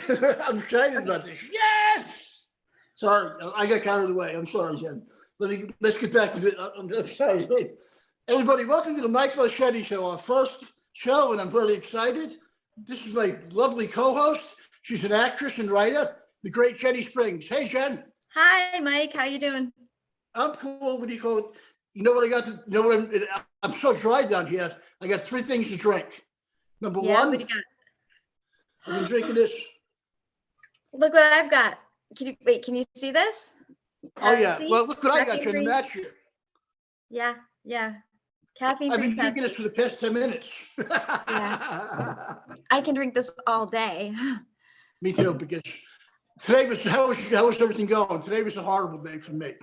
I'm excited about this. Yes! Sorry, I got carried away. I'm sorry, Jen. Let's get back to it. I'm sorry. Everybody, welcome to the Mike Bocchetti Show, our first show, and I'm really excited. This is my lovely co-host. She's an actress and writer, the great Jenny Springs. Hey, Jen. Hi, Mike. How you doing? I'm cool. What do you call it? You know what I got? You know what I'm so dry down here. I got 3 things to drink. Number one, what do you got? I've been drinking this. Look what I've got. Can you see this? Oh, yeah. Well, look what I got, Jen, to match you. Yeah. Caffeine. I've been drinking this for the past 10 minutes. Yeah. I can drink this all day. Me too, because today how was everything going? Today was a horrible day for me. It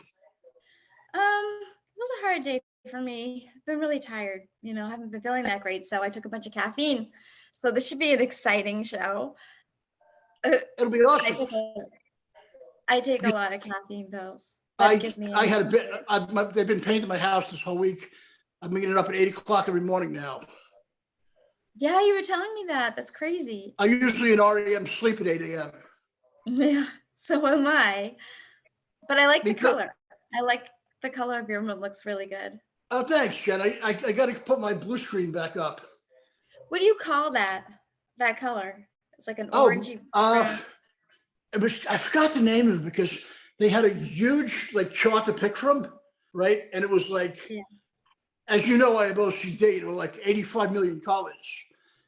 was a hard day for me. I've been really tired. I haven't been feeling that great, so I took a bunch of caffeine. So this should be an exciting show. It'll be awesome. I take a lot of caffeine pills. I had a bit. They've been painting my house this whole week. I'm getting up at 8 o'clock every morning now. Yeah, you were telling me that. That's crazy. I'm usually an REM sleep at 8 a.m. Yeah, so am I. But I like the color. I like the color of your room. It looks really good. Oh, thanks, Jen. I got to put my blue screen back up. What do you call that color? It's like an orangey. I forgot the name of it because they had a huge chart to pick from, right? And it was as you know, I have OCD. There were 85 million colors.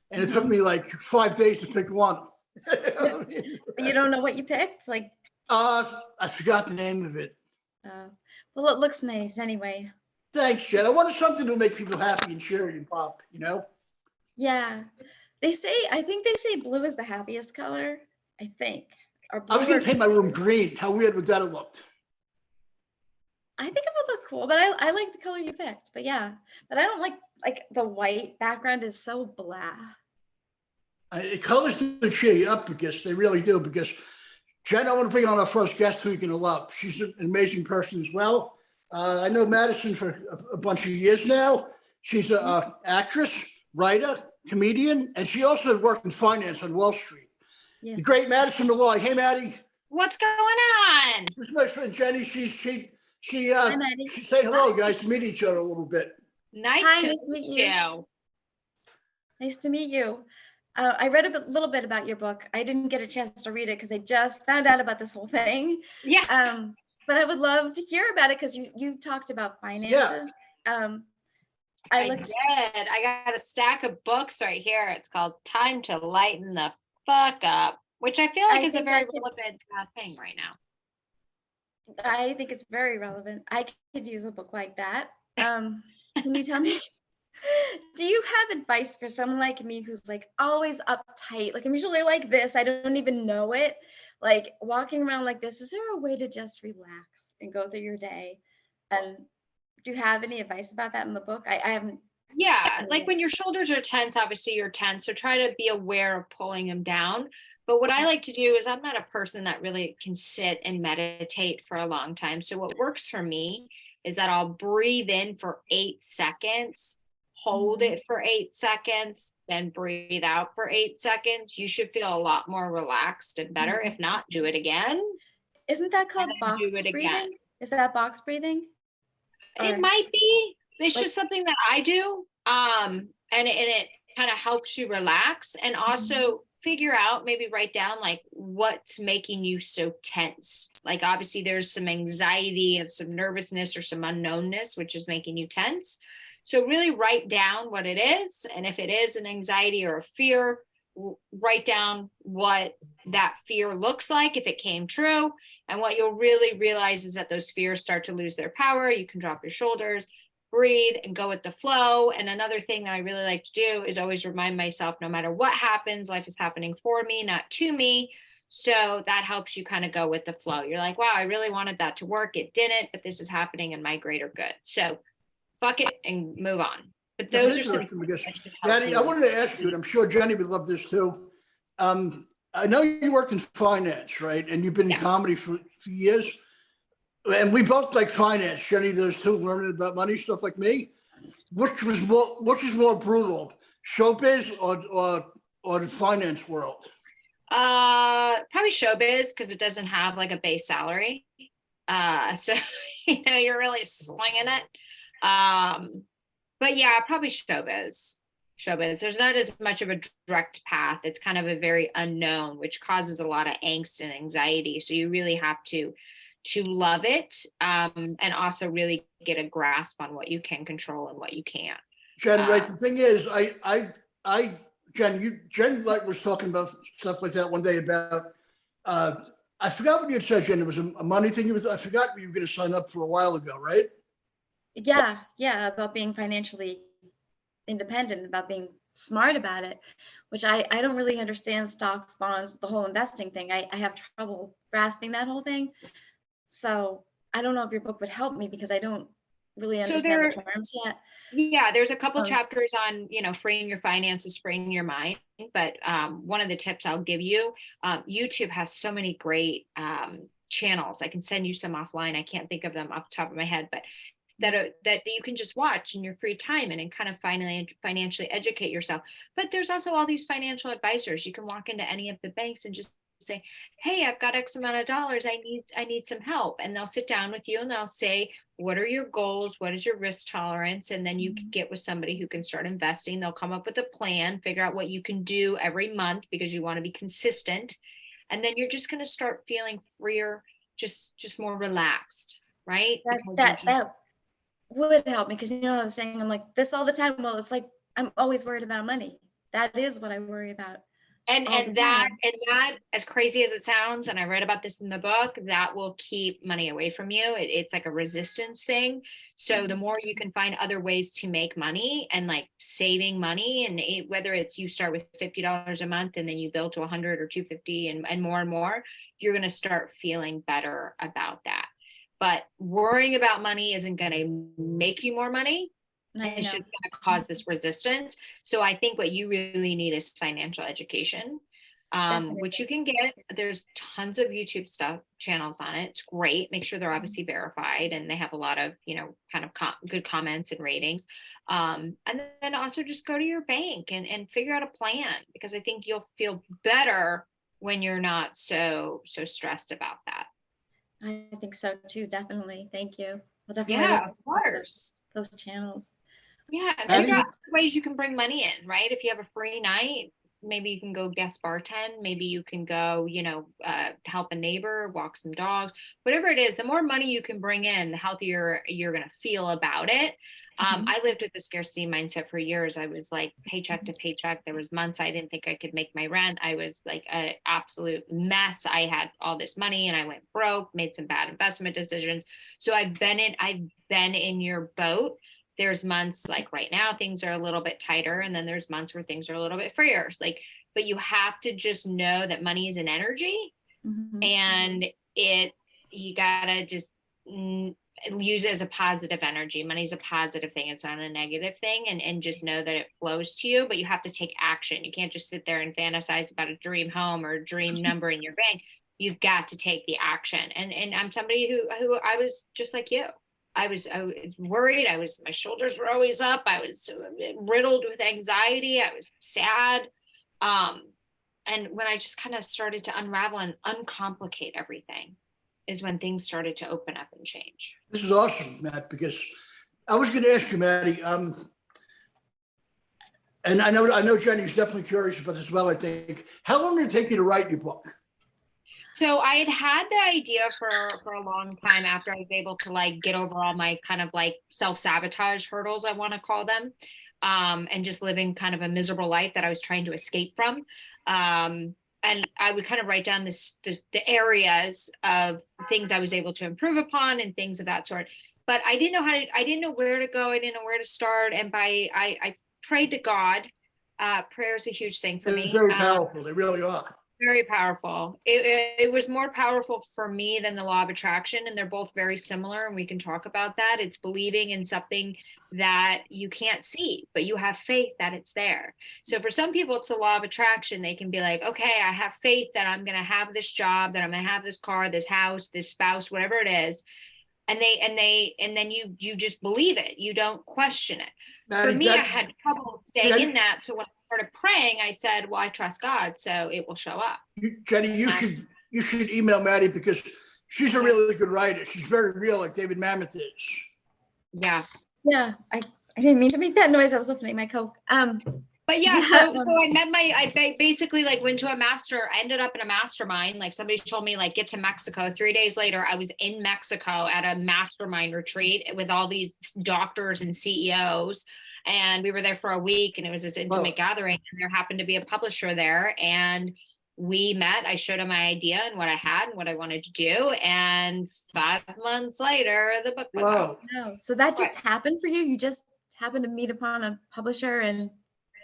And it took me 5 days to pick one. But you don't know what you picked? I forgot the name of it. Well, it looks nice anyway. Thanks, Jen. I wanted something to make people happy and cheery and pop, Yeah. I think they say blue is the happiest color, I think. I was going to paint my room green. How weird would that have looked? I think it would look cool, but I like the color you picked. But yeah, but I don't like the white background is so blah. Colors do cheer you up because they really do. Because Jen, I want to bring on our first guest who you're going to love. She's an amazing person as well. I know Madison for a bunch of years now. She's an actress, writer, comedian, and she also worked in finance on Wall Street. Yeah. The great Madison Malloy. Hey, Maddie. What's going on? This is my friend Jenny. She say hello, guys, to meet each other a little bit. Nice to meet you. Nice to meet you. I read a little bit about your book. I didn't get a chance to read it because I just found out about this whole thing. Yeah. But I would love to hear about it because you talked about finances. Yeah. I did. I got a stack of books right here. It's called Time to Lighten the Fuck Up, which I feel like is a very relevant thing right now. I think it's very relevant. I could use a book like that. Can you tell me, do you have advice for someone like me who's always uptight? I'm usually like this. I don't even know it. Walking around like this. Is there a way to just relax and go through your day? And do you have any advice about that in the book? I haven't. Yeah, when your shoulders are tense, obviously you're tense. So try to be aware of pulling them down. But what I like to do is I'm not a person that really can sit and meditate for a long time. So what works for me is that I'll breathe in for 8 seconds, hold it for 8 seconds, then breathe out for 8 seconds. You should feel a lot more relaxed and better. If not, do it again. Isn't that called box breathing? Is that box breathing? It might be. It's just something that I do. And it kind of helps you relax and also figure out, maybe write down what's making you so tense. Obviously there's some anxiety of some nervousness or some unknownness, which is making you tense. So really write down what it is. And if it is an anxiety or a fear, write down what that fear looks like if it came true. And what you'll really realize is that those fears start to lose their power. You can drop your shoulders, breathe, and go with the flow. And another thing that I really like to do is always remind myself, no matter what happens, life is happening for me, not to me. So that helps you kind of go with the flow. You're like, wow, I really wanted that to work. It didn't, but this is happening in my greater good. So fuck it and move on. But those are some. Maddie, I wanted to ask you, and I'm sure Jenny would love this too. I know you worked in finance, right? And you've been in comedy for years. And we both like finance. Jenny does too, learning about money, stuff like me. Which is more brutal, showbiz or the finance world? Probably showbiz because it doesn't have like a base salary. So you're really slinging it. But yeah, probably showbiz. Showbiz. There's not as much of a direct path. It's kind of a very unknown, which causes a lot of angst and anxiety. So you really have to love it, and also really get a grasp on what you can control and what you can't. Jen, right? The thing is, Jen like was talking about stuff like that one day about, I forgot what you had said, Jen. It was a money thing. I forgot you were going to sign up for a while ago, right? Yeah, about being financially independent, about being smart about it, which I don't really understand stocks, bonds, the whole investing thing. I have trouble grasping that whole thing. So I don't know if your book would help me because I don't really understand the terms yet. Yeah, there's a couple chapters on, freeing your finances, freeing your mind. But one of the tips I'll give you, YouTube has so many great channels. I can send you some offline. I can't think of them off the top of my head, but that you can just watch in your free time and kind of financially educate yourself. But there's also all these financial advisors. You can walk into any of the banks and just say, hey, I've got X amount of dollars. I need some help. And they'll sit down with you and they'll say, what are your goals? What is your risk tolerance? And then you can get with somebody who can start investing. They'll come up with a plan, figure out what you can do every month because you want to be consistent. And then you're just going to start feeling freer, just more relaxed, right? That would help me because, I was saying, I'm like this all the time. Well, it's like, I'm always worried about money. That is what I worry about. And that, as crazy as it sounds, and I read about this in the book, that will keep money away from you. It's like a resistance thing. So the more you can find other ways to make money and like saving money, and whether it's you start with $50 a month and then you build to 100 or 250 and more, you're going to start feeling better about that. But worrying about money isn't going to make you more money. It's just going to cause this resistance. So I think what you really need is financial education, which you can get. There's tons of YouTube channels on it. It's great. Make sure they're obviously verified and they have a lot of, kind of good comments and ratings. And then also just go to your bank and figure out a plan, because I think you'll feel better when you're not so stressed about that. I think so too. Definitely. Thank you. We'll definitely of course. Those channels. Yeah, figure out ways you can bring money in, right? If you have a free night, maybe you can go guest bartend. Maybe you can go, help a neighbor, walk some dogs, whatever it is. The more money you can bring in, the healthier you're going to feel about it. I lived with the scarcity mindset for years. I was like paycheck to paycheck. There was months I didn't think I could make my rent. I was like an absolute mess. I had all this money and I went broke, made some bad investment decisions. So I've been in your boat. There's months like right now, things are a little bit tighter. And then there's months where things are a little bit freer. But you have to just know that money is an energy, and you gotta just use it as a positive energy. Money is a positive thing. It's not a negative thing. And just know that it flows to you, but you have to take action. You can't just sit there and fantasize about a dream home or a dream number in your bank. You've got to take the action. And I'm somebody who I was just like you. I was worried. My shoulders were always up. I was riddled with anxiety. I was sad. And when I just kind of started to unravel and uncomplicate everything is when things started to open up and change. This is awesome, Matt, because I was going to ask you, Maddie, and I know Jenny's definitely curious about this as well, I think. How long did it take you to write your book? So I had the idea for a long time after I was able to get over all my kind of self-sabotage hurdles, I want to call them, and just living kind of a miserable life that I was trying to escape from. And I would kind of write down the areas of things I was able to improve upon and things of that sort. But I didn't know where to go. I didn't know where to start. And I prayed to God. Prayer is a huge thing for me. They're very powerful. They really are. Very powerful. It was more powerful for me than the law of attraction, and they're both very similar, and we can talk about that. It's believing in something that you can't see, but you have faith that it's there. So for some people, it's the law of attraction. They can be like, okay, I have faith that I'm going to have this job, that I'm going to have this car, this house, this spouse, whatever it is. And then you just believe it. You don't question it. For me, I had trouble staying in that. So when I started praying, I said, well, I trust God, so it will show up. Jenny, you should email Maddie because she's a really good writer. She's very real, like David Mamet is. Yeah. Yeah, I didn't mean to make that noise. I was opening my Coke. But yeah, so I basically like went to I ended up in a mastermind. Like somebody told me like get to Mexico. 3 days later, I was in Mexico at a mastermind retreat with all these doctors and CEOs. And we were there for a week and it was this intimate gathering. And there happened to be a publisher there and we met. I showed him my idea and what I had and what I wanted to do. And 5 months later, the book was out. No. So that just happened for you? You just happened to meet upon a publisher and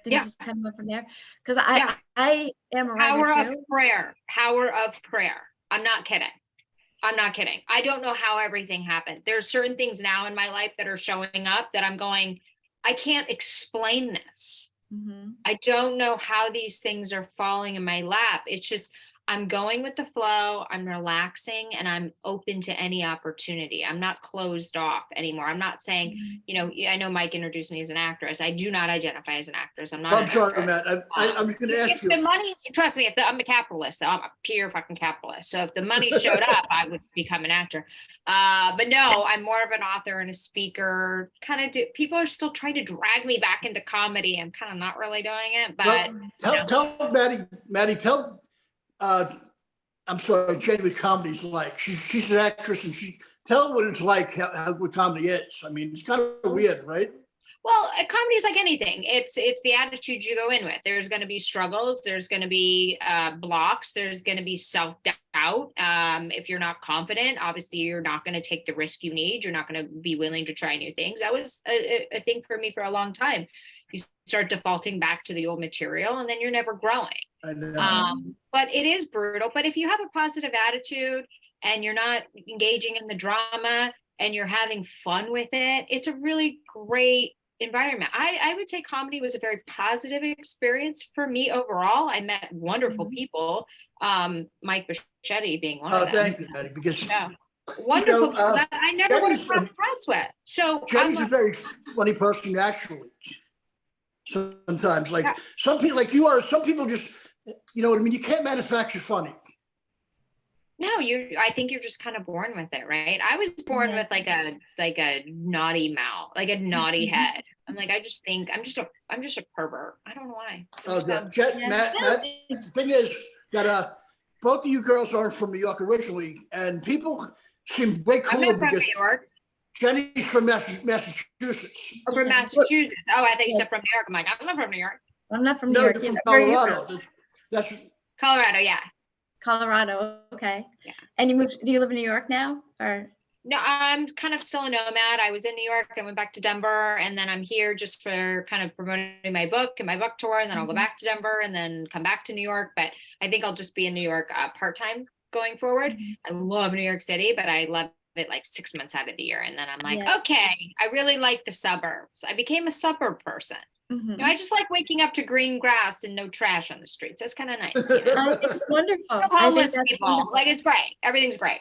things just kind of went from there? Because I am a writer too. Power of prayer. I'm not kidding. I don't know how everything happened. There's certain things now in my life that are showing up that I'm going, I can't explain this. Mm-hmm. I don't know how these things are falling in my lap. It's just, I'm going with the flow. I'm relaxing and I'm open to any opportunity. I'm not closed off anymore. I'm not saying, you know, I know Mike introduced me as an actress. I do not identify as an actress. I'm not. I'm sorry, Matt. I'm just going to ask you. The money, trust me, I'm a capitalist. I'm a pure fucking capitalist. So if the money showed up, I would become an actor. But no, I'm more of an author and a speaker. People are still trying to drag me back into comedy. I'm kind of not really doing it. But tell Maddie, tell. I'm sorry, Jenny, what comedy's like. She's an actress, and tell her what it's like, what comedy is. I mean, it's kind of weird, right? Well, comedy is like anything. It's the attitude you go in with. There's going to be struggles. There's going to be blocks. There's going to be self-doubt. If you're not confident, obviously you're not going to take the risk you need. You're not going to be willing to try new things. That was a thing for me for a long time. You start defaulting back to the old material, and then you're never growing. I know. But it is brutal. But if you have a positive attitude and you're not engaging in the drama and you're having fun with it, it's a really great environment. I would say comedy was a very positive experience for me overall. I met wonderful people, Mike Bocchetti being one of them. Thank you, Maddie, because wonderful people that I never would have crossed paths with. So Jenny's a very funny person, actually. Sometimes, like some people, like you are, some people just, you know what I mean? You can't manufacture funny. No, I think you're just kind of born with it, right? I was born with like a naughty mouth, like a naughty head. I'm like, I just think I'm just a pervert. I don't know why. Matt, the thing is that both of you girls aren't from New York originally, and people seem way cooler because New York. Jenny's from Massachusetts. Oh, from Massachusetts. Oh, I thought you said from New York. I'm like, I'm not from New York. I'm not from New York. From Colorado. That's Colorado, yeah. Colorado, okay. Yeah. And do you live in New York now? Or no, I'm kind of still a nomad. I was in New York, I went back to Denver, and then I'm here just for kind of promoting my book and my book tour, and then I'll go back to Denver and then come back to New York. But I think I'll just be in New York part-time going forward. I love New York City, but I love it like 6 months out of the year. And then I'm like, okay, I really like the suburbs. I became a suburb person. You know, I just like waking up to green grass and no trash on the streets. That's kind of nice. You know? It's wonderful. No homeless people. Wonderful. Like, it's great. Everything's great.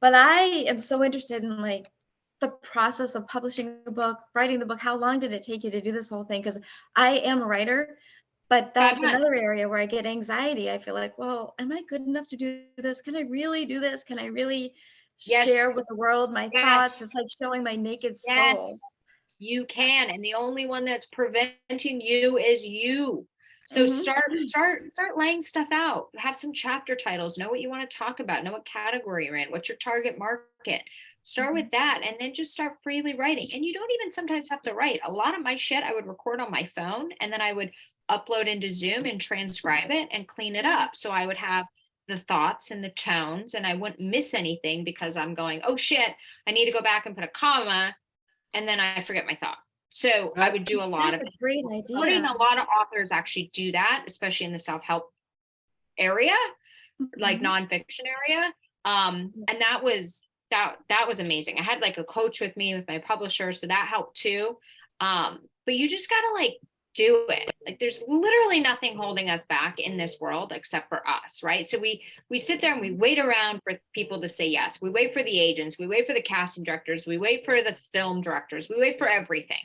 But I am so interested in like the process of publishing a book, writing the book. How long did it take you to do this whole thing? Because I am a writer, but that's another area where I get anxiety. I feel like, well, am I good enough to do this? Can I really do this? Can I really share with the world my thoughts? It's like showing my naked soul. You can, and the only one that's preventing you is you. So start laying stuff out. Have some chapter titles. Know what you want to talk about. Know what category you're in. What's your target market? Start with that, and then just start freely writing. And you don't even sometimes have to write. A lot of my shit I would record on my phone, and then I would upload into Zoom and transcribe it and clean it up. So I would have the thoughts and the tones, and I wouldn't miss anything because I'm going, oh shit, I need to go back and put a comma, and then I forget my thought. So I would do a lot of it. Great idea. A lot of authors actually do that, especially in the self-help area, like nonfiction area. And that was amazing. I had like a coach with me with my publisher, so that helped too. But you just gotta like do it. Like there's literally nothing holding us back in this world except for us, right? So we sit there and we wait around for people to say yes. We wait for the agents, we wait for the casting directors, we wait for the film directors, we wait for everything.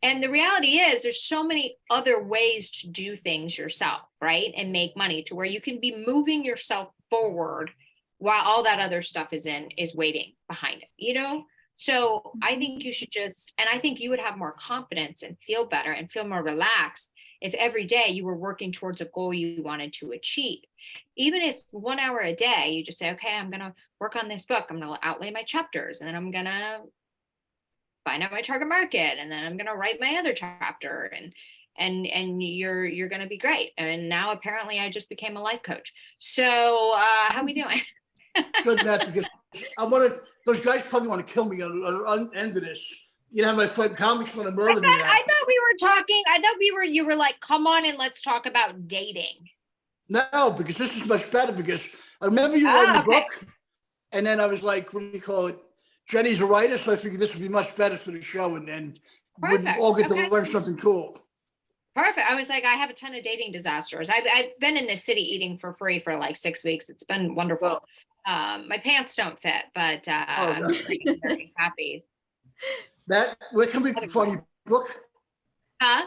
And the reality is there's so many other ways to do things yourself, right? And make money to where you can be moving yourself forward while all that other stuff is waiting behind it, you know? So I think you should and I think you would have more confidence and feel better and feel more relaxed if every day you were working towards a goal you wanted to achieve. Even if 1 hour a day, you just say, okay, I'm going to work on this book. I'm going to outlay my chapters, and then I'm going to find out my target market, and then I'm going to write my other chapter, and you're going to be great. And now apparently I just became a life coach. So how we doing? Good, Matt, because those guys probably want to kill me on the end of this. You know, my friend comics want to murder me now. I thought you were like, come on and let's talk about dating. No, because this is much better, because I remember you wrote a book, and then I was like, what do you call it? Jenny's a writer, so I figured this would be much better for the show, and we'd all get to learn something cool. Perfect. I was like, I have a ton of dating disasters. I've been in this city eating for free for like 6 weeks. It's been wonderful. My pants don't fit, but I'm very happy. Matt, where can we find your book? Huh?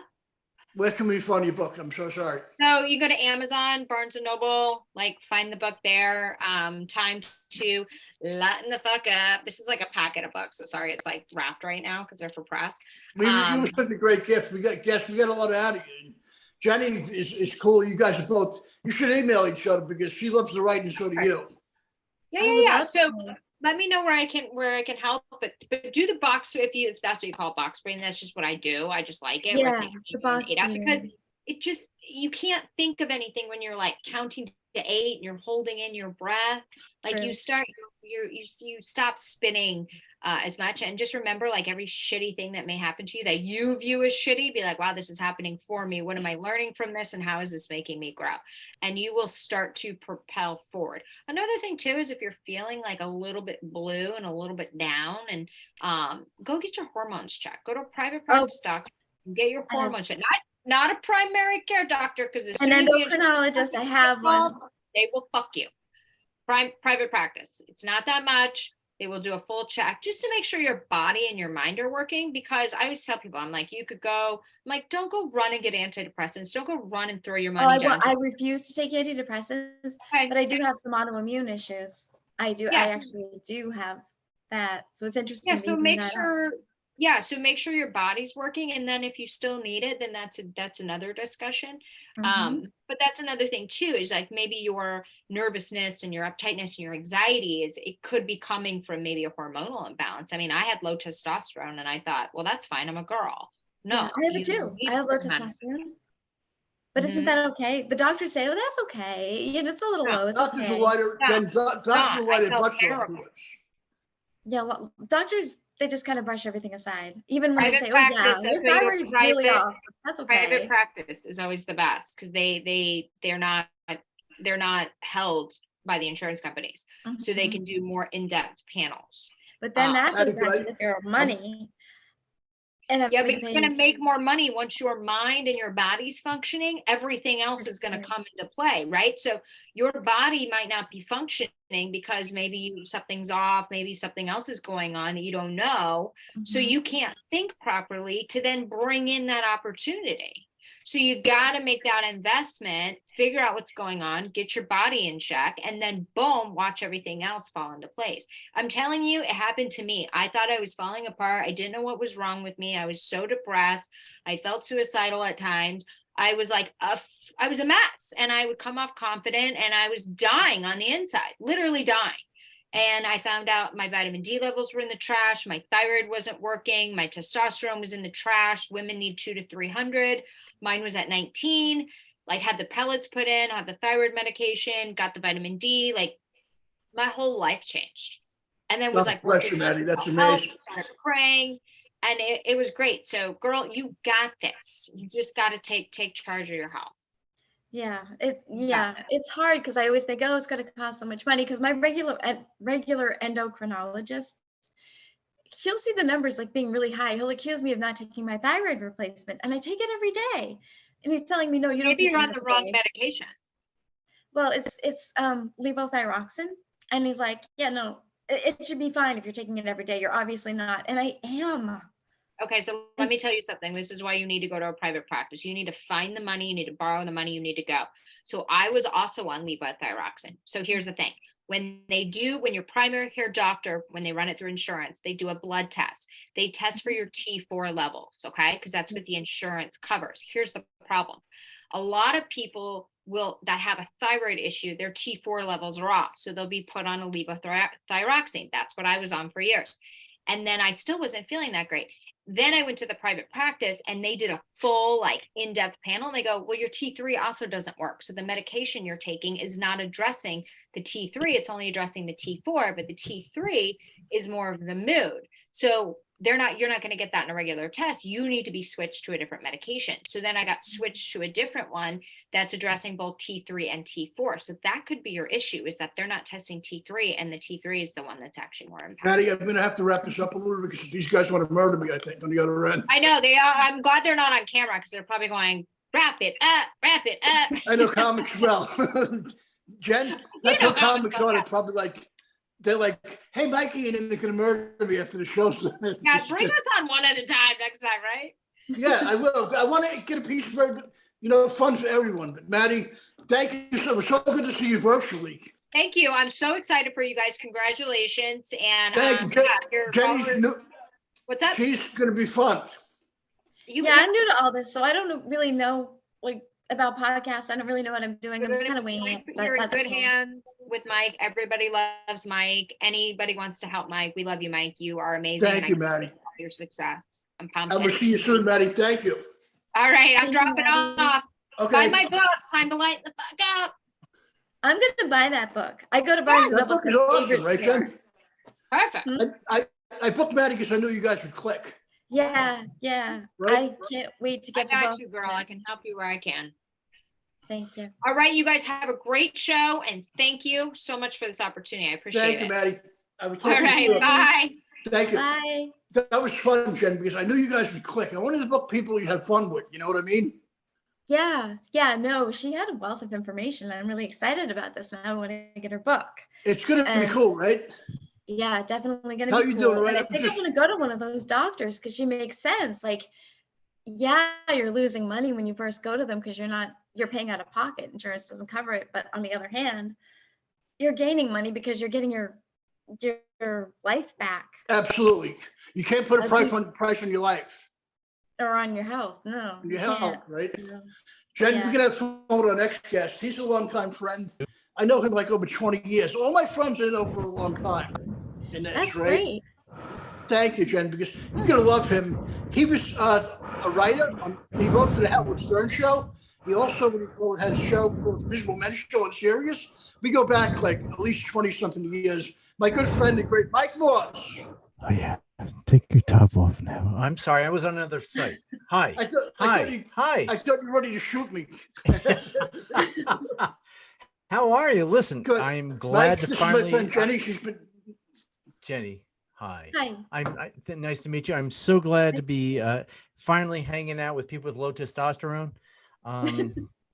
Where can we find your book? I'm so sorry. So you go to Amazon, Barnes and Noble, like find the book there. Time to lighten the fuck up. This is like a packet of books. So sorry, it's like wrapped right now because they're for press. You were such a great gift. We got a lot out of you. Jenny is cool. You guys are both, you should email each other because she loves to write and so do you. Yeah. So let me know where I can help, but do the box if that's what you call box breathing. That's just what I do. I just like it. Yeah, the box breathing. Because it just, you can't think of anything when you're like counting to 8 and you're holding in your breath. Like you start, you stop spinning as much, and just remember, like, every shitty thing that may happen to you that you view as shitty, be like, wow, this is happening for me. What am I learning from this, and how is this making me grow? And you will start to propel forward. Another thing too is if you're feeling like a little bit blue and a little bit down, and go get your hormones checked. Go to a private practice doctor and get your hormones checked. Not a primary care doctor, because an endocrinologist, I have one. They will fuck you. Private practice. It's not that much. They will do a full check just to make sure your body and your mind are working. Because I always tell people, I'm like, don't go run and get antidepressants. Don't go run and throw your money down. I refuse to take antidepressants, but I do have some autoimmune issues. I do. I actually do have that. So it's interesting. So make sure your body's working, and then if you still need it, then that's another discussion. But that's another thing too, is like maybe your nervousness and your uptightness and your anxiety it could be coming from maybe a hormonal imbalance. I mean, I had low testosterone, and I thought, well, that's fine, I'm a girl. No, I have it too. I have low testosterone. But isn't that okay? The doctors say, oh, that's okay. It's a little low. It's doctors okay. Doctors will write Yeah, well, doctors, they just kind of brush everything aside. Even when they say, your thyroid's really off. That's okay. Private practice is always the best, because they're not held by the insurance companies. So they can do more in-depth panels. But then that goes back to the fear of money. But you're going to make more money once your mind and your body's functioning. Everything else is going to come into play, right? So your body might not be functioning because maybe something's off, maybe something else is going on that you don't know. So you can't think properly to then bring in that opportunity. So you got to make that investment, figure out what's going on, get your body in check, and then boom, watch everything else fall into place. I'm telling you, it happened to me. I thought I was falling apart. I didn't know what was wrong with me. I was so depressed. I felt suicidal at times. I was like, I was a mess, and I would come off confident, and I was dying on the inside, literally dying. And I found out my vitamin D levels were in the trash. My thyroid wasn't working. My testosterone was in the trash. Women need 200 to 300. Mine was at 19, like had the pellets put in, had the thyroid medication, got the vitamin D, like my whole life changed. And then was like, bless you, Maddie. That's amazing. Started praying, and it was great. So girl, you got this. You just got to take charge of your health. It's hard because I always think, oh, it's going to cost so much money, because my regular endocrinologist, he'll see the numbers like being really high. He'll accuse me of not taking my thyroid replacement, and I take it every day. And he's telling me, no, you don't. Maybe you're on the wrong medication. Well, it's levothyroxine, and he's like, yeah, no, it should be fine if you're taking it every day. You're obviously not, and I am. Okay, so let me tell you something. This is why you need to go to a private practice. You need to find the money. You need to borrow the money. You need to go. So I was also on levothyroxine. So here's the thing. When your primary care doctor, when they run it through insurance, they do a blood test. They test for your T4 levels, okay? Because that's what the insurance covers. Here's the problem. A lot of people that have a thyroid issue, their T4 levels are off. So they'll be put on a levothyroxine. That's what I was on for years. And then I still wasn't feeling that great. Then I went to the private practice and they did a full like in-depth panel. And they go, well, your T3 also doesn't work. So the medication you're taking is not addressing the T3. It's only addressing the T4, but the T3 is more of the mood. So you're not going to get that in a regular test. You need to be switched to a different medication. So then I got switched to a different one that's addressing both T3 and T4. So that could be your issue, is that they're not testing T3 and the T3 is the one that's actually more impactful. Maddie, I'm going to have to wrap this up a little bit because these guys want to murder me, I think, on the other end. I know they are. I'm glad they're not on camera because they're probably going, wrap it up, wrap it up. I know comics well. Jen, that's what comics are. They're probably like, they're like, hey, Mikey, and then they're going to murder me after the show's done. Yeah, bring us on one at a time next time, right? Yeah, I will. I want to get a piece of it, fun for everyone. But Maddie, thank you so much. So good to see you virtually. Thank you. I'm so excited for you guys. Congratulations. And thank you. Jenny's new. What's up? She's going to be fun. I'm new to all this, so I don't really know about podcasts. I don't really know what I'm doing. I'm just kind of winging it. You're in good hands with Mike. Everybody loves Mike. Anybody wants to help Mike. We love you, Mike. You are amazing. Thank you, Maddie. Your success. I'm pumped. I will see you soon, Maddie. Thank you. All right, I'm dropping off. Okay. Buy my book. Time to light the fuck up. I'm going to buy that book. I go to Barnes and That book is awesome, right, Jen? Perfect. I booked Maddie because I knew you guys would click. Yeah. Right? I can't wait to get I the got book. you, girl. I can help you where I can. Thank you. All right, you guys have a great show, and thank you so much for this opportunity. I appreciate it. Thank you, Maddie. All right, bye. Thank you. Bye. That was fun, Jen, because I knew you guys would click. I wanted to book people you had fun with. You know what I mean? Yeah. No, she had a wealth of information. I'm really excited about this, and I want to get her book. It's going to be cool, right? Yeah, definitely going to be How cool. you doing, right? And I think I'm going to go to one of those doctors because she makes sense. Like, yeah, you're losing money when you first go to them because you're paying out of pocket. Insurance doesn't cover it. But on the other hand, you're gaining money because you're getting your life back. Absolutely. You can't put a price on your life. Or on your health. No. Your health, right? No. Jen, Yeah. we're going to have to hold our next guest. He's a longtime friend. I know him like over 20 years. All my friends I know for a long time. And that's great. Thank you, Jen, because you're going to love him. He was a writer. He wrote for the Howard Stern Show. He also had a show called the Miserable Men Show on Sirius. We go back like at least 20-something years. My good friend, the great Mike Morse. Oh, yeah. Take your top off now. I'm sorry. I was on another site. Hi. I thought you were ready to shoot me. How are you? Listen, Good. I'm glad Mike, to finally. This is my friend Jenny. Jenny, hi. Hi. Nice to meet you. I'm so glad to be finally hanging out with people with low testosterone.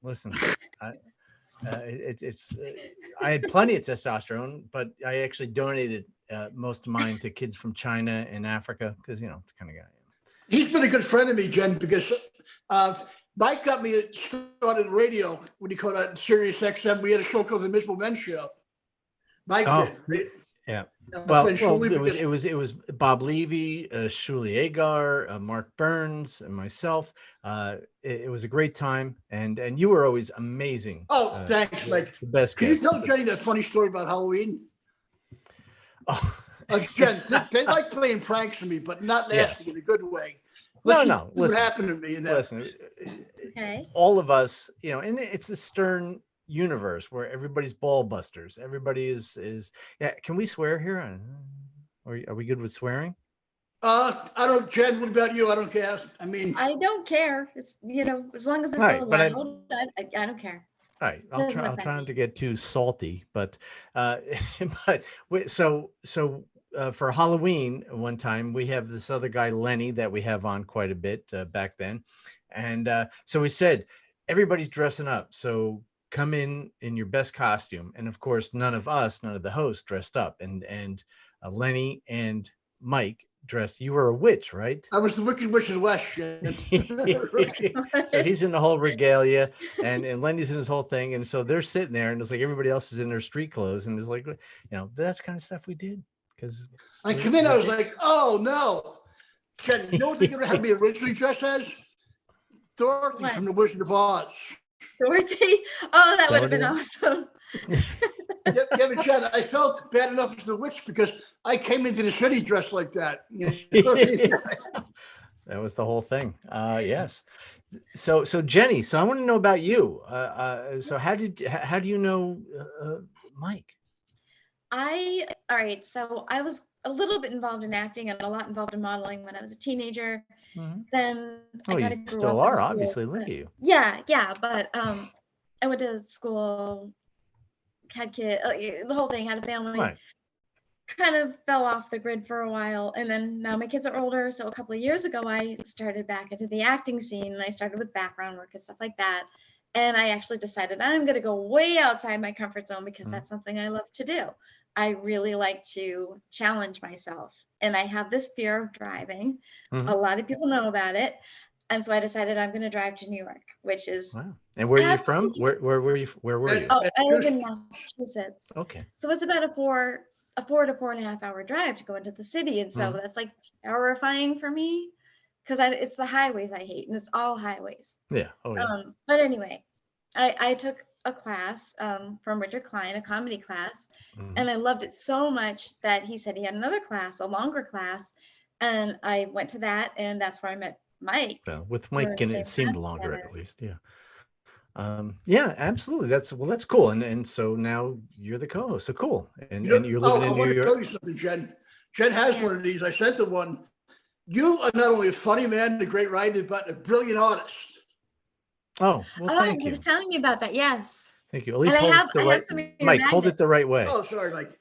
Listen, I had plenty of testosterone, but I actually donated most of mine to kids from China and Africa because it's kind of guy. He's been a good friend of me, Jen, because Mike got me started in radio when he called out Sirius XM. We had a show called the Miserable Men Show. Mike did. Right? Yeah. Well, it was Bob Levy, Shuli Agar, Mark Burns, and myself. It was a great time, and you were always amazing. Oh, thanks, Mike. The best. Can you tell Jenny that funny story about Halloween? Oh. Jen, they like playing pranks on me, but not nasty in a good way. No. What happened to me? Listen. Okay. All of us, and it's a Stern universe where everybody's ball busters. Everybody is. Yeah. Can we swear here? Or are we good with swearing? I don't, Jen. What about you? I don't care. I mean, I don't care. It's as long as it's right, allowed, I don't care. All right, I'll try not to get too salty, but for Halloween one time we have this other guy Lenny that we have on quite a bit back then, and so we said everybody's dressing up, so come in your best costume, and of course none of the hosts dressed up, and Lenny and Mike dressed. You were a witch, right? I was the Wicked Witch of the West. Jen. So he's in the whole regalia, and Lenny's in his whole thing, and so they're sitting there, and it's like everybody else is in their street clothes, and it's like, that's kind of stuff we did. Because I come in, I was like, oh no, Jen, you know what they're gonna have me originally dressed as? Dorothy What? from the Wizard of Oz. Dorothy. Oh, that would have been That awesome. Yeah, but Jen, I felt bad enough as the witch because I came into the city dressed like that. That was the whole thing. Yes. So Jenny, so I want to know about you. So how do you know Mike? All right. So I was a little bit involved in acting and a lot involved in modeling when I was a teenager. Mhm. Then Oh, I you kind of grew still up in are, school, obviously. Look but- at you. Yeah. But I went to school, had kids, the whole thing, had a family. Right. Kind of fell off the grid for a while, and then now my kids are older, so a couple of years ago I started back into the acting scene, and I started with background work and stuff like that, and I actually decided I'm going to go way outside my comfort zone because that's something I love to do. I really like to challenge myself, and I have this fear of driving. A lot of people know about it, and so I decided I'm going to drive to New York, which is Wow. And where are you from? absolutely- Where were you? Where were you? oh, I live in Massachusetts. Okay. So it's about a 4 to 4.5 hour drive to go into the city. And so that's like terrifying for me because it's the highways I hate, and it's all highways. Yeah. Oh yeah. But anyway, I took a class from Richard Klein, a comedy class, and I loved it so much that he said he had another class, a longer class. And I went to that, and that's where I met Mike. Well, with We're in Mike, the and same it seemed class longer together. at least. Yeah. Yeah, absolutely. That's cool. And so now you're the co-host. So cool. And you're living I in New want to York. tell you something, Jen. Jen has one of these. I sent her one. You are not only a funny man, a great writer, but a brilliant artist. Oh, well, thank He you. was telling me about that. Yes. Thank you. At least And hold I it the have right. some of your Mike, hold it magnets. the right way. Oh, sorry, Mike.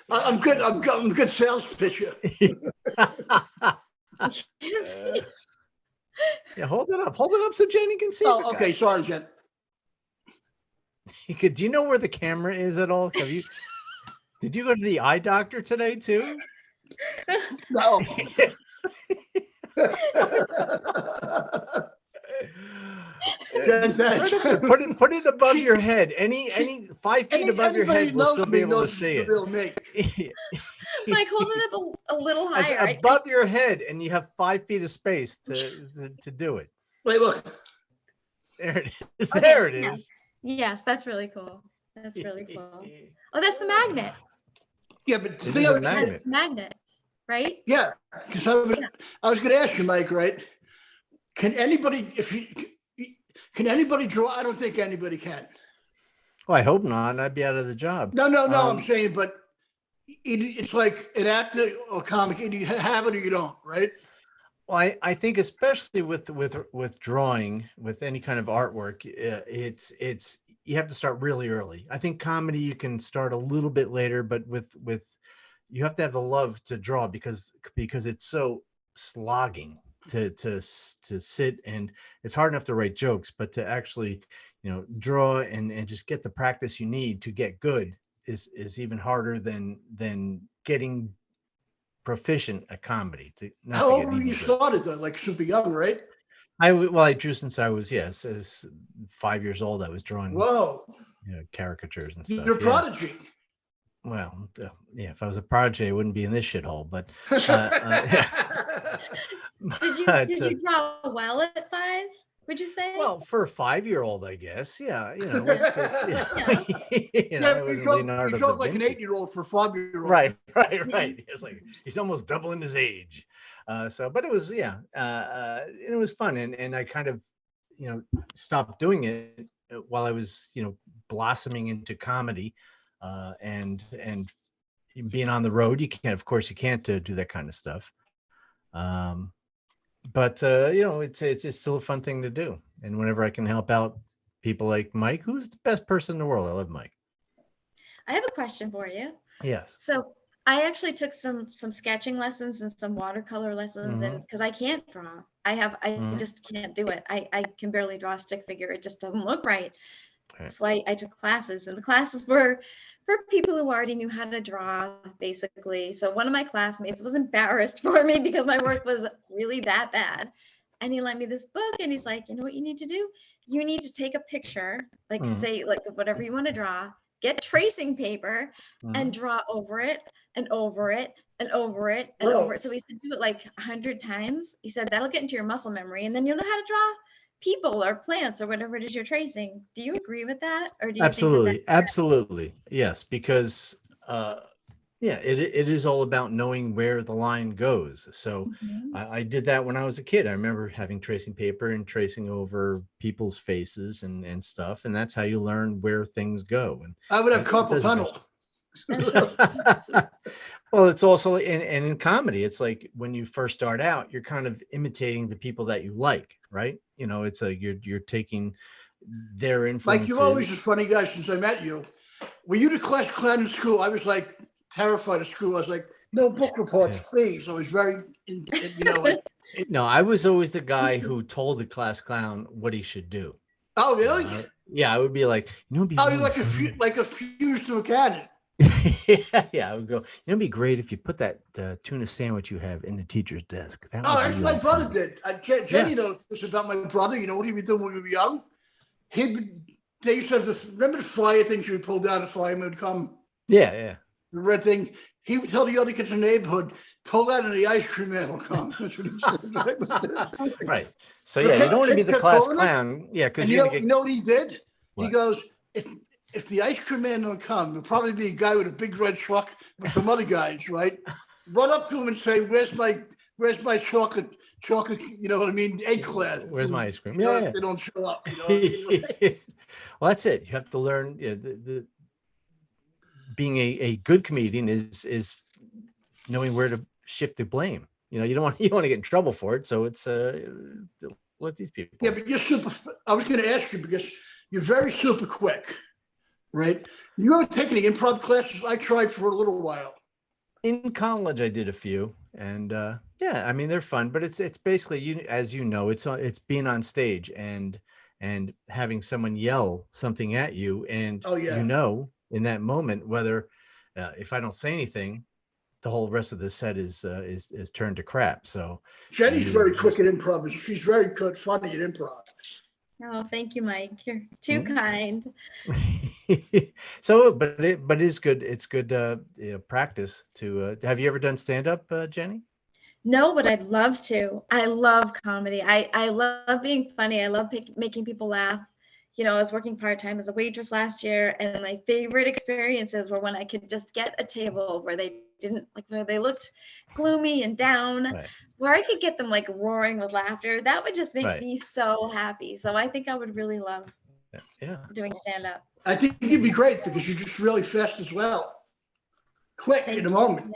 I'm good. I'm a good sales pitcher. Yeah, hold it up. Hold it up so Jenny can see. Oh, okay. Sorry, Jen. Do you know where the camera is at all? Did you go to the eye doctor today too? No. Put it above your head. Any 5 feet above your head will still be able to see it. Real me. Like hold it up a little higher. Above your head, and you have 5 feet of space to do it. Wait, look. There it is. Okay, There it yeah. is. That's really cool. That's really cool. Oh, that's the magnet. Yeah, but the It thing is a I was magnet. That's the magnet, right? yeah, because I was going to ask you, Mike. Right? Can anybody draw? I don't think anybody can. Well, I hope not. I'd be out of the job. No. I'm saying, but it's like an actor or comic. Either you have it or you don't, right? Well, I think especially with drawing, with any kind of artwork, it's you have to start really early. I think comedy you can start a little bit later, but with you have to have the love to draw because it's so slogging to sit, and it's hard enough to write jokes, but to actually draw and just get the practice you need to get good is even harder than getting proficient at comedy. How old were you started though? Like super young, right? I drew since I was 5 years old. I was drawing Whoa, caricatures and stuff. you're a prodigy. Well, yeah. If I was a prodigy, I wouldn't be in this shithole. But Did you draw well at 5? Would you say? well, for a 5-year-old, I guess. Yeah, You talk like an 8-year-old for a 5-year-old. Right. It's like he's almost doubling his age. But it was, it was fun, and I kind of, stopped doing it while I was, blossoming into comedy, and being on the road. You can't do that kind of stuff. But it's still a fun thing to do, and whenever I can help out people like Mike, who's the best person in the world. I love Mike. I have a question for you. Yes. So I actually took some sketching lessons and some watercolor lessons, and because I can't draw, I just can't do it. I can barely draw a stick figure. It just doesn't look right. Right. So I took classes, and the classes were for people who already knew how to draw, basically. So one of my classmates was embarrassed for me because my work was really that bad. And he lent me this book, and he's like, you know what you need to do? You need to take a picture, like Mhm. say, like whatever you want to draw, get tracing paper and Mhm. draw over it and over it and over it and Whoa. over it. So he said, do it like 100 times. He said, that'll get into your muscle memory, and then you'll know how to draw people or plants or whatever it is you're tracing. Do you agree with that? Or do you think that Absolutely. Absolutely. Yes, because yeah, it is all about knowing where the line goes. So Mhm. I did that when I was a kid. I remember having tracing paper and tracing over people's faces and stuff, and that's how you learn where things go. And I would have it carpal does tunnel. well, it's also in comedy, it's like when you first start out, you're kind of imitating the people that you like, right? You know, it's a you're taking their Mike, you've always influences. been a funny guy since I met you. Were you the class clown in school? I was like terrified of school. I was like, no book reports, Yeah. please. I was very, like, No, I was always the guy who told the class clown what he should do. oh, You know, really? yeah, I would be like, it'd be Oh, you're really like funny. like a fuse to a cannon. Yeah, I would go, it'd be great if you put that tuna sandwich you have in the teacher's desk. That Oh, would be that's what really my brother funny. did. Yeah. Jenny knows this about my brother. You know what he would do when we were young? They used to have this, remember the flyer things you would pull down, the fireman would come, Yeah, yeah. the red thing. He would tell the other kids in the neighborhood, pull that and the ice cream man will come. That's what he said. Right. So The yeah, you don't want to be kids the kept class pulling it. clown. Yeah, because And you're gonna you get know what he did? He what? goes, if the ice cream man don't come, there'll probably be a guy with a big red truck with some other guys, right? Run up to him and say, where's my chocolate, you know what I mean? Eclair. Where's my ice cream? You know, Yeah, if they don't show up, you know what I mean? yeah. Well, that's it. You have to learn. Yeah, the being a good comedian is knowing where to shift the blame. You know, you don't want to get in trouble for it. So it's let these people. Yeah, but you're super. I was going to ask you because you're very super quick, right? You ever take any improv classes? I tried for a little while. In college, I did a few, and yeah, I mean they're fun, but it's basically as you know, it's being on stage and having someone yell something at you, and Oh yeah, in that moment whether if I don't say anything, the whole rest of the set is turned to crap. So Jenny's you very quick just at improv. She's very good, funny at improv. Oh, thank you, Mike. You're too Mm. kind. So, but it is good. It's good practice to. Have you ever done stand up, Jenny? No, but I'd love to. I love comedy. I love being funny. I love making people laugh. You know, I was working part-time as a waitress last year, and my favorite experiences were when I could just get a table where they didn't like where they looked gloomy and down, Right, where I could get them like roaring with laughter. That would just make right. me so happy. So I think I would really love Yeah. doing stand-up. I think you'd be great because you're just really fast as well. Quick in a moment.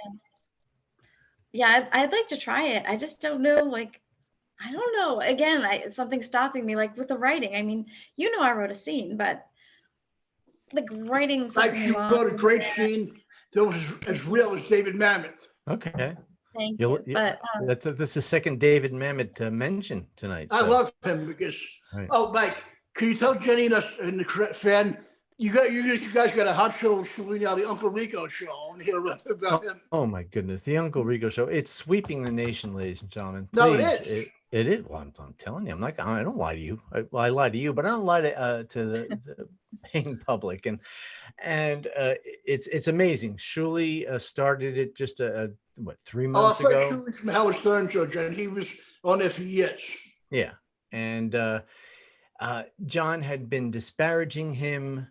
Yeah, I'd like to try it. I just don't know, like, I don't know. Again, something's stopping me, like with the writing. I mean, you know, I wrote a scene, but like writing Like something she long. wrote a great scene that was as real as David Mamet. Okay. Thank You'll, you. But that's this is second David Mamet mention tonight. I So love him because. right. Oh, Mike, can you tell Jenny and us and the fan? You guys got a hot show now, the Uncle Rico show. I want to hear about him. Oh my goodness, the Uncle Rico show. It's sweeping the nation, ladies and gentlemen. No, it Please, is. it is. Well, I'm telling you, I don't lie to you. I lie to you, but I don't lie to the paying public. And it's amazing. Shuli started it just what 3 Oh, months I've heard ago. Shuli from Howard Stern show, Jen. He was on there for years. Yeah, and John had been disparaging him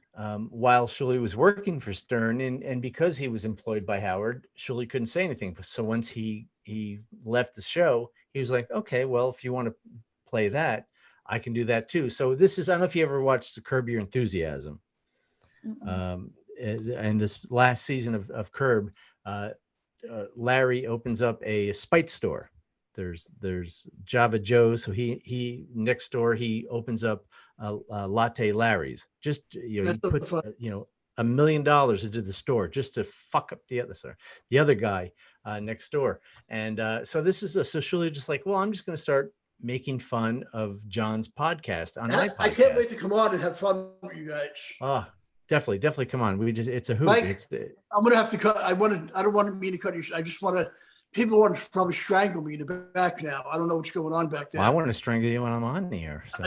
while Shuli was working for Stern, and because he was employed by Howard, Shuli couldn't say anything. So once he left the show, he was like, okay, well, if you want to play that, I can do that too. So this is, I don't know if you ever watched the Curb Your Enthusiasm. And this last season of Curb, Larry opens up a Spite store. There's Java Joe, so he next door he opens up Latte Larry's. Just he puts $1 million into the store just to fuck up the other guy next door. And so this is so Shuli just like, well, I'm just going to start making fun of John's podcast on my podcast. I can't wait to come on and have fun with you guys. Oh, definitely come on. It's a hoot. Mike, I'm gonna have to cut. I don't want me to cut you. I just want to. People want to probably strangle me in the back now. I don't know what's going on back there. Well, I want to strangle you when I'm on the air. So.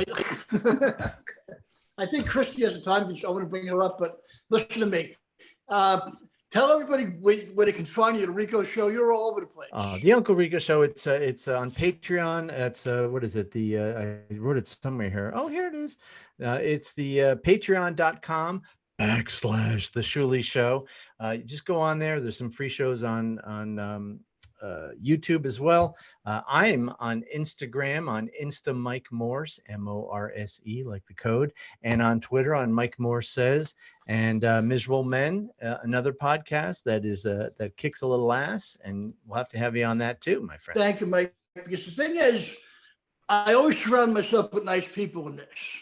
I think Christy has a time. I want to bring her up, but listen to me. Tell everybody where they can find you. The Rico Show. You're all over the place. The Uncle Rico Show. It's on Patreon. It's what is it? I wrote it somewhere here. Oh, here it is. It's the patreon.com/The Shuli Show. Just go on there. There's some free shows on YouTube as well. I'm on Instagram on Insta Mike Morse, Morse, like the code, and on Twitter on Mike Morse Says, and Miserable Men, another podcast that kicks a little ass, and we'll have to have you on that too, my friend. Thank you, Mike. Because the thing is, I always surround myself with nice people in this.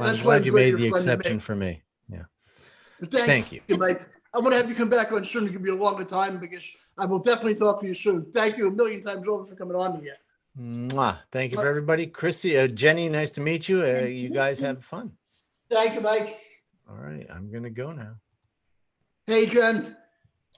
I'm glad you made the exception for me. Yeah. Thank you, Mike. I want to have you come back on soon. It could be a longer time because I will definitely talk to you soon. Thank you a million times over for coming on here. Mwah. Thank you for everybody. Chrissy, Jenny, nice to meet you. You guys have fun. Thank you, Mike. All right, I'm going to go now. Hey, Jen.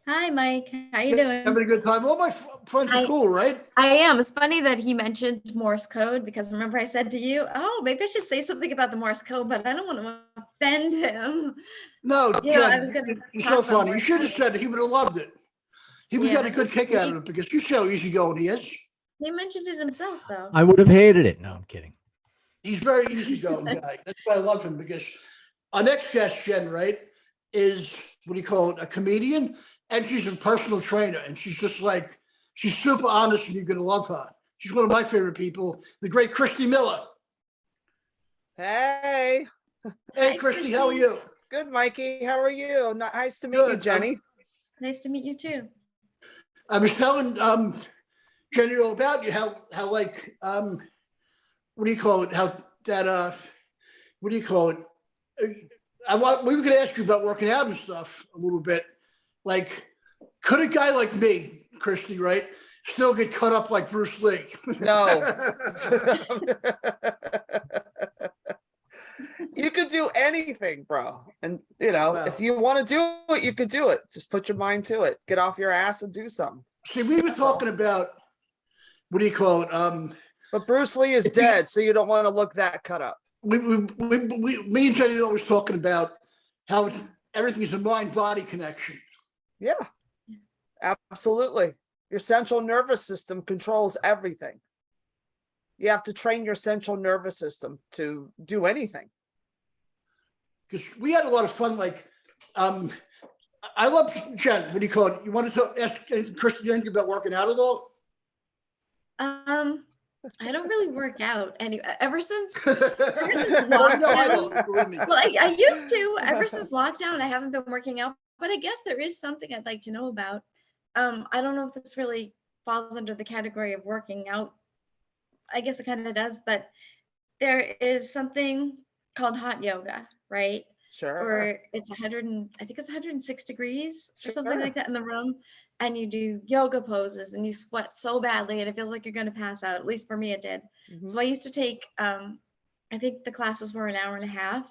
Hi, Mike. How you doing? Having a good time. All my friends are cool, right? I am. It's funny that he mentioned Morse code because remember I said to you, oh, maybe I should say something about the Morse code, but I don't want to offend him. No, you Jen, know, I was gonna you're so funny. You should have said it. He would have loved it. He would have got a good kick out of it because you see how easygoing he is. He mentioned it himself, though. I would have hated it. No, I'm kidding. He's very easygoing guy. That's why I love him because our next guest, Jen, right, is what do you call it? A comedian. And she's a personal trainer, and she's just like, she's super honest, and you're going to love her. She's one of my favorite people, the great Christy Miller. Hey. Hey, Christy, how are you? Good, Mikey. How are you? Nice to meet you, Jenny. Nice to meet you, too. I was telling Jenny all about you, how like, what do you call it? How that, what do you call it? We were going to ask you about working out and stuff a little bit. Like, could a guy like me, Christy, right, still get cut up like Bruce Lee? No. You could do anything, bro. And, if you want to do it, you could do it. Just put your mind to it. Get off your ass and do something. See, we were talking about, what do you call it? But Bruce Lee is dead, so you don't want to look that cut up. Me and Jenny are always talking about how everything is a mind-body connection. Yeah, absolutely. Your central nervous system controls everything. You have to train your central nervous system to do anything. Because we had a lot of fun. Like, I love Jen. What do you call it? You want to ask Christy anything about working out at all? I don't really work out ever since lockdown. Well, I used to. Ever since lockdown, I haven't been working out. But I guess there is something I'd like to know about. I don't know if this really falls under the category of working out. I guess it kind of does, but there is something called hot yoga, right? Sure. Or it's 106 degrees or something like that in the room. And you do yoga poses and you sweat so badly and it feels like you're going to pass out. At least for me, it did. Mm-hmm. So I used to take, I think the classes were an hour and a half.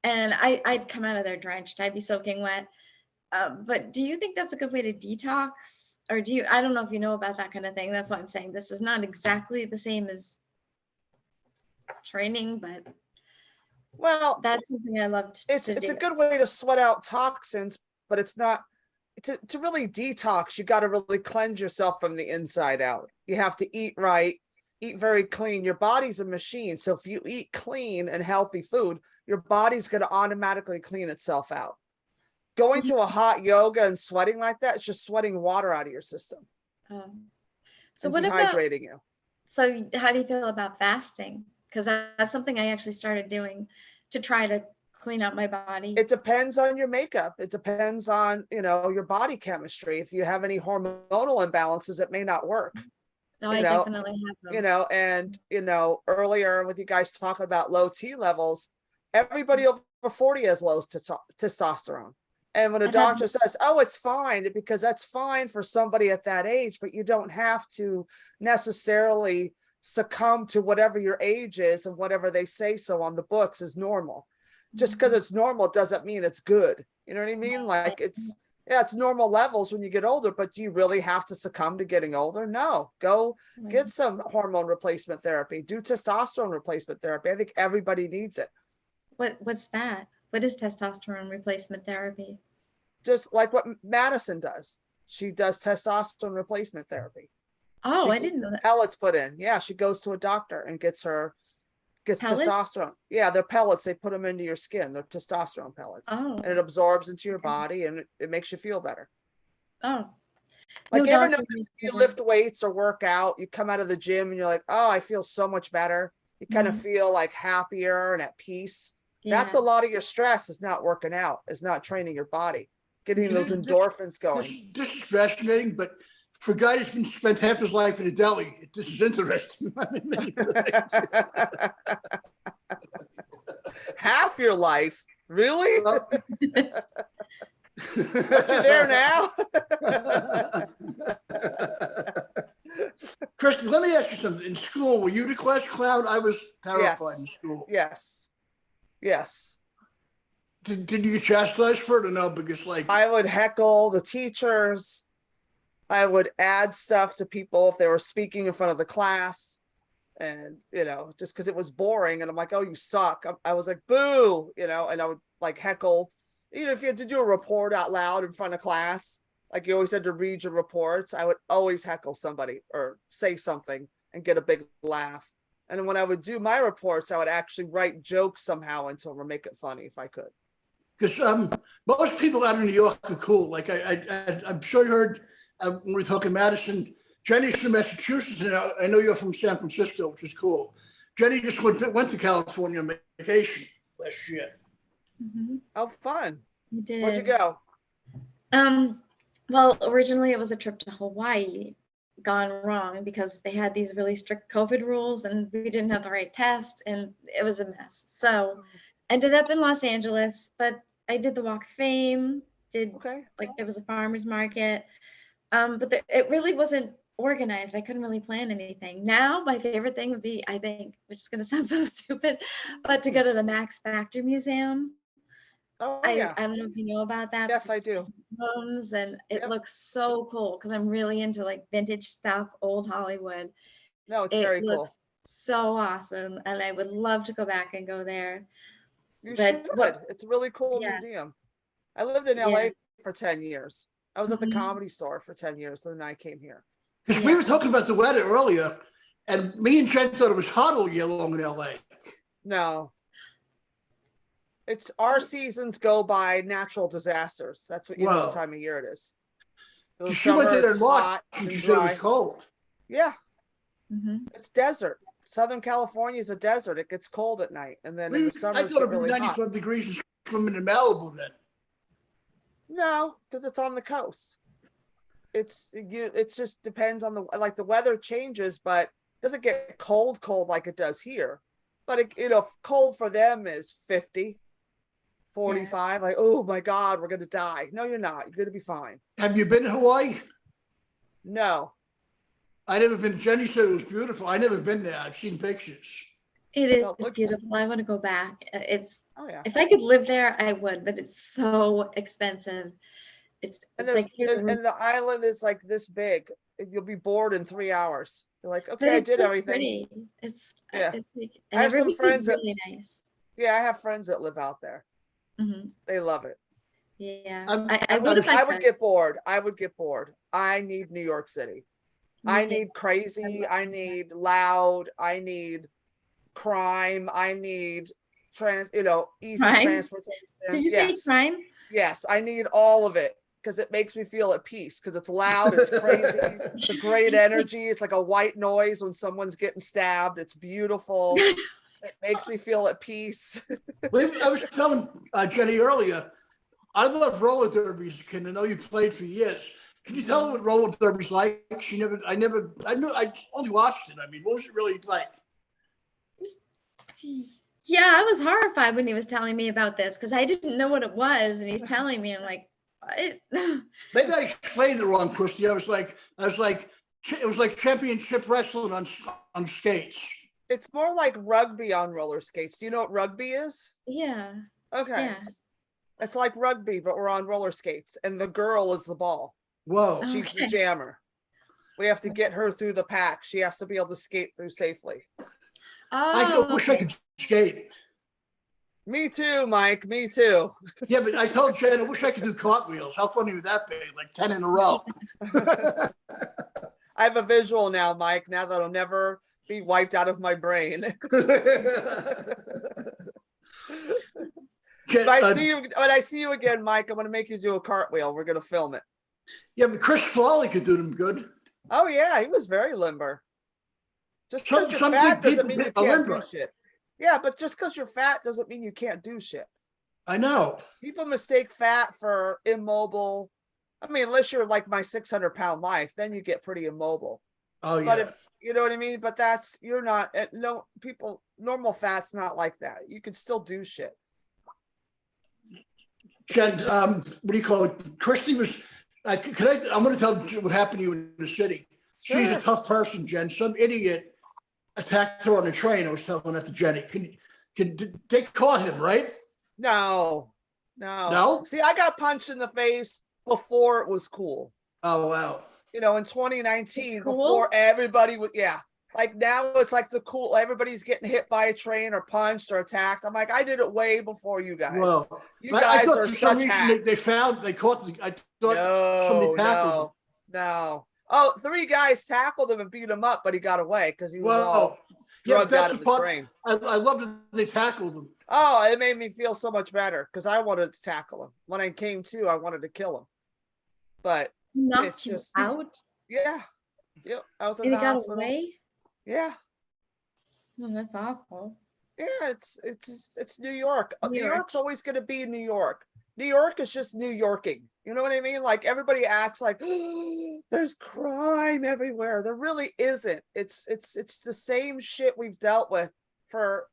And I'd come out of there drenched. I'd be soaking wet. But do you think that's a good way to detox? Or I don't know if you know about that kind of thing. That's what I'm saying. This is not exactly the same as training, but well, that's something I love to do. It's a good way to sweat out toxins, but it's not, to really detox, you got to really cleanse yourself from the inside out. You have to eat right, eat very clean. Your body's a machine. So if you eat clean and healthy food, your body's going to automatically clean itself out. Going to a hot yoga and sweating like that, it's just sweating water out of your system. So what dehydrating you. So how do you feel about fasting? Because that's something I actually started doing to try to clean up my body. It depends on your makeup. It depends on, your body chemistry. If you have any hormonal imbalances, it may not work. No, I definitely have them. And earlier with you guys talking about low T levels, everybody over 40 has low testosterone. And when a doctor says, oh, it's fine, because that's fine for somebody at that age, but you don't have to necessarily succumb to whatever your age is and whatever they say so on the books is normal. Just because it's normal doesn't mean it's good. You know what I mean? Like it's normal levels when you get older, but do you really have to succumb to getting older? No, go get some hormone replacement therapy, do testosterone replacement therapy. I think everybody needs it. What's that? What is testosterone replacement therapy? Just like what Madison does. She does testosterone replacement therapy. Oh, She I gets didn't know that. pellets put in. Yeah, she goes to a doctor and gets Pellets? testosterone. Yeah, they're pellets. They put them into your skin. They're testosterone pellets. Oh. And it absorbs into your body and it makes you feel better. Oh. Like No you ever doctor notice if you needs lift weights or work out, you come out of the gym and you're like, oh, I feel so much better. You kind of feel like happier and at peace. That's a lot of your stress is not working out, is not training your body, getting those endorphins going. This is fascinating, but for a guy that's been spent half his life in a deli, this is interesting. Half your life, really? Well, But you're there now. Christy, let me ask you something. In school, were you the class clown? I was terrified in Yes. school. Yes. Did you get chastised for it or no? Because like I would heckle the teachers. I would add stuff to people if they were speaking in front of the class. And, just because it was boring. And I'm like, oh, you suck. I was like, boo, and I would like heckle. If you had to do a report out loud in front of class, like you always had to read your reports, I would always heckle somebody or say something and get a big laugh. And then when I would do my reports, I would actually write jokes somehow into them or make it funny if I could. because most people out in New York are cool. Like I'm sure you heard when we were talking Madison. Jenny's from Massachusetts, and I know you're from San Francisco, which is cool. Jenny just went to California on vacation last year. Oh, fun. You did. Where'd you go? Well, originally it was a trip to Hawaii gone wrong because they had these really strict COVID rules and we didn't have the right test and it was a mess. So ended up in Los Angeles, but I did the Walk of Fame, like there was a farmer's market. But it really wasn't organized. I couldn't really plan anything. Now my favorite thing would be, I think, which is gonna sound so stupid, but to go to the Max Factor Museum. Oh, I yeah. don't know if you know about that. Yes, I do. And it looks so cool because I'm really into like vintage stuff, old Hollywood. No, it's very cool. Looks so awesome, and I would love to go back and go there. You But should. It's a really cool Yeah. museum. I lived in LA for 10 years. I was at the Comedy Store for 10 years, and then I came here. Because we were talking about the weather earlier, and me and Jen thought it was hot all year long in LA. No. It's our seasons go by natural disasters. That's what you know Wow. what time of year it is. The She went summer, there it's in March, hot and and she said it dry. was cold. Yeah, Mhm. it's desert. Southern California is a desert. It gets cold at night, and then in the summer I it's thought it was really hot. 95 degrees and swimming in Malibu then. No, because it's on the coast. It just depends on the weather changes, but it doesn't get cold like it does here. But cold for them is 50, 45. Like, oh my God, we're gonna die. No, you're not. You're gonna be fine. Have you been to Hawaii? No. I never been. Jenny said it was beautiful. I never been there. I've seen pictures. It is Well, it looks beautiful. I want to go back. Oh yeah. If I could live there, I would, but it's so expensive. And It's like and the island is like this big. You'll be bored in 3 hours. You're like, but okay, I it's did so everything. pretty. It's Yeah. It's like, I and have some everybody's friends that- really nice. Yeah, I have friends that live out there. Mhm. They love it. Yeah, I I would if I I would could. get bored. I would get bored. I need New York City. I Me need crazy. I need loud. I need crime. I need easy Crime? transportation. Did you say Yes. crime? Yes, I need all of it because it makes me feel at peace because it's loud, it's crazy, it's a great energy. It's like a white noise when someone's getting stabbed. It's beautiful. It makes me feel at peace. I was telling Jenny earlier, I love roller derbies, Ken. I know you played for years. Can you tell her what roller derbies like? I only watched it. I mean, what was it really like? Yeah, I was horrified when he was telling me about this because I didn't know what it was, and he's telling me, I'm like, what? Maybe I explained it wrong, Christy. I was like, it was like championship wrestling on skates. It's more like rugby on roller skates. Do you know what rugby is? Yeah. Okay. Yeah. It's like rugby, but we're on roller skates, and the girl is the ball. Whoa. She's the Okay. jammer. We have to get her through the pack. She has to be able to skate through safely. Oh, wish I could skate. Me too, Mike. Me too. Yeah, but I told Jen, I wish I could do cartwheels. How funny would that be? Like 10 in a row. I have a visual now, Mike, now that'll never be wiped out of my brain. Jen, When I see you again, Mike, I'm gonna make you do a cartwheel. We're gonna film it. yeah, but Chris Farley could do them good. Oh yeah, he was very limber. Just Some- because you're some fat big doesn't people mean you are can't do limber. shit. Yeah, but just because you're fat doesn't mean you can't do shit. I know. People mistake fat for immobile. I mean, unless you're like my 600-pound life, then you get pretty immobile. Oh, But yeah. if you know what I mean, but you're not. No, people, normal fat's not like that. You can still do shit. Jen, what do you call it? Christy was, I'm going to tell you what happened to you in the city. She's a Sure. tough person, Jen. Some idiot attacked her on the train. I was telling that to Jenny. They caught him, right? No. No? See, I got punched in the face before it was cool. Oh, wow. You know, in 2019, It's cool? before everybody was, yeah. Like now it's like the cool, everybody's getting hit by a train or punched or attacked. I'm like, I did it way before you guys. Well, You I guys thought are for some such reason they hacks. caught I thought somebody tackled him. No. Oh, 3 guys tackled him and beat him up, but he got away because he was all Well, yeah, drugged that's out the of his part. brain. I love that they tackled him. Oh, it made me feel so much better because I wanted to tackle him. When I came to, I wanted to kill him. But knocked it's you just- out yeah. Yep. I was in and the he got hospital. away. Yeah. Oh, that's awful. Yeah, it's New York. New New York. York's always going to be New York. New York is just New Yorking. You know what I mean? Like everybody acts like there's crime everywhere. There really isn't. It's the same shit we've dealt with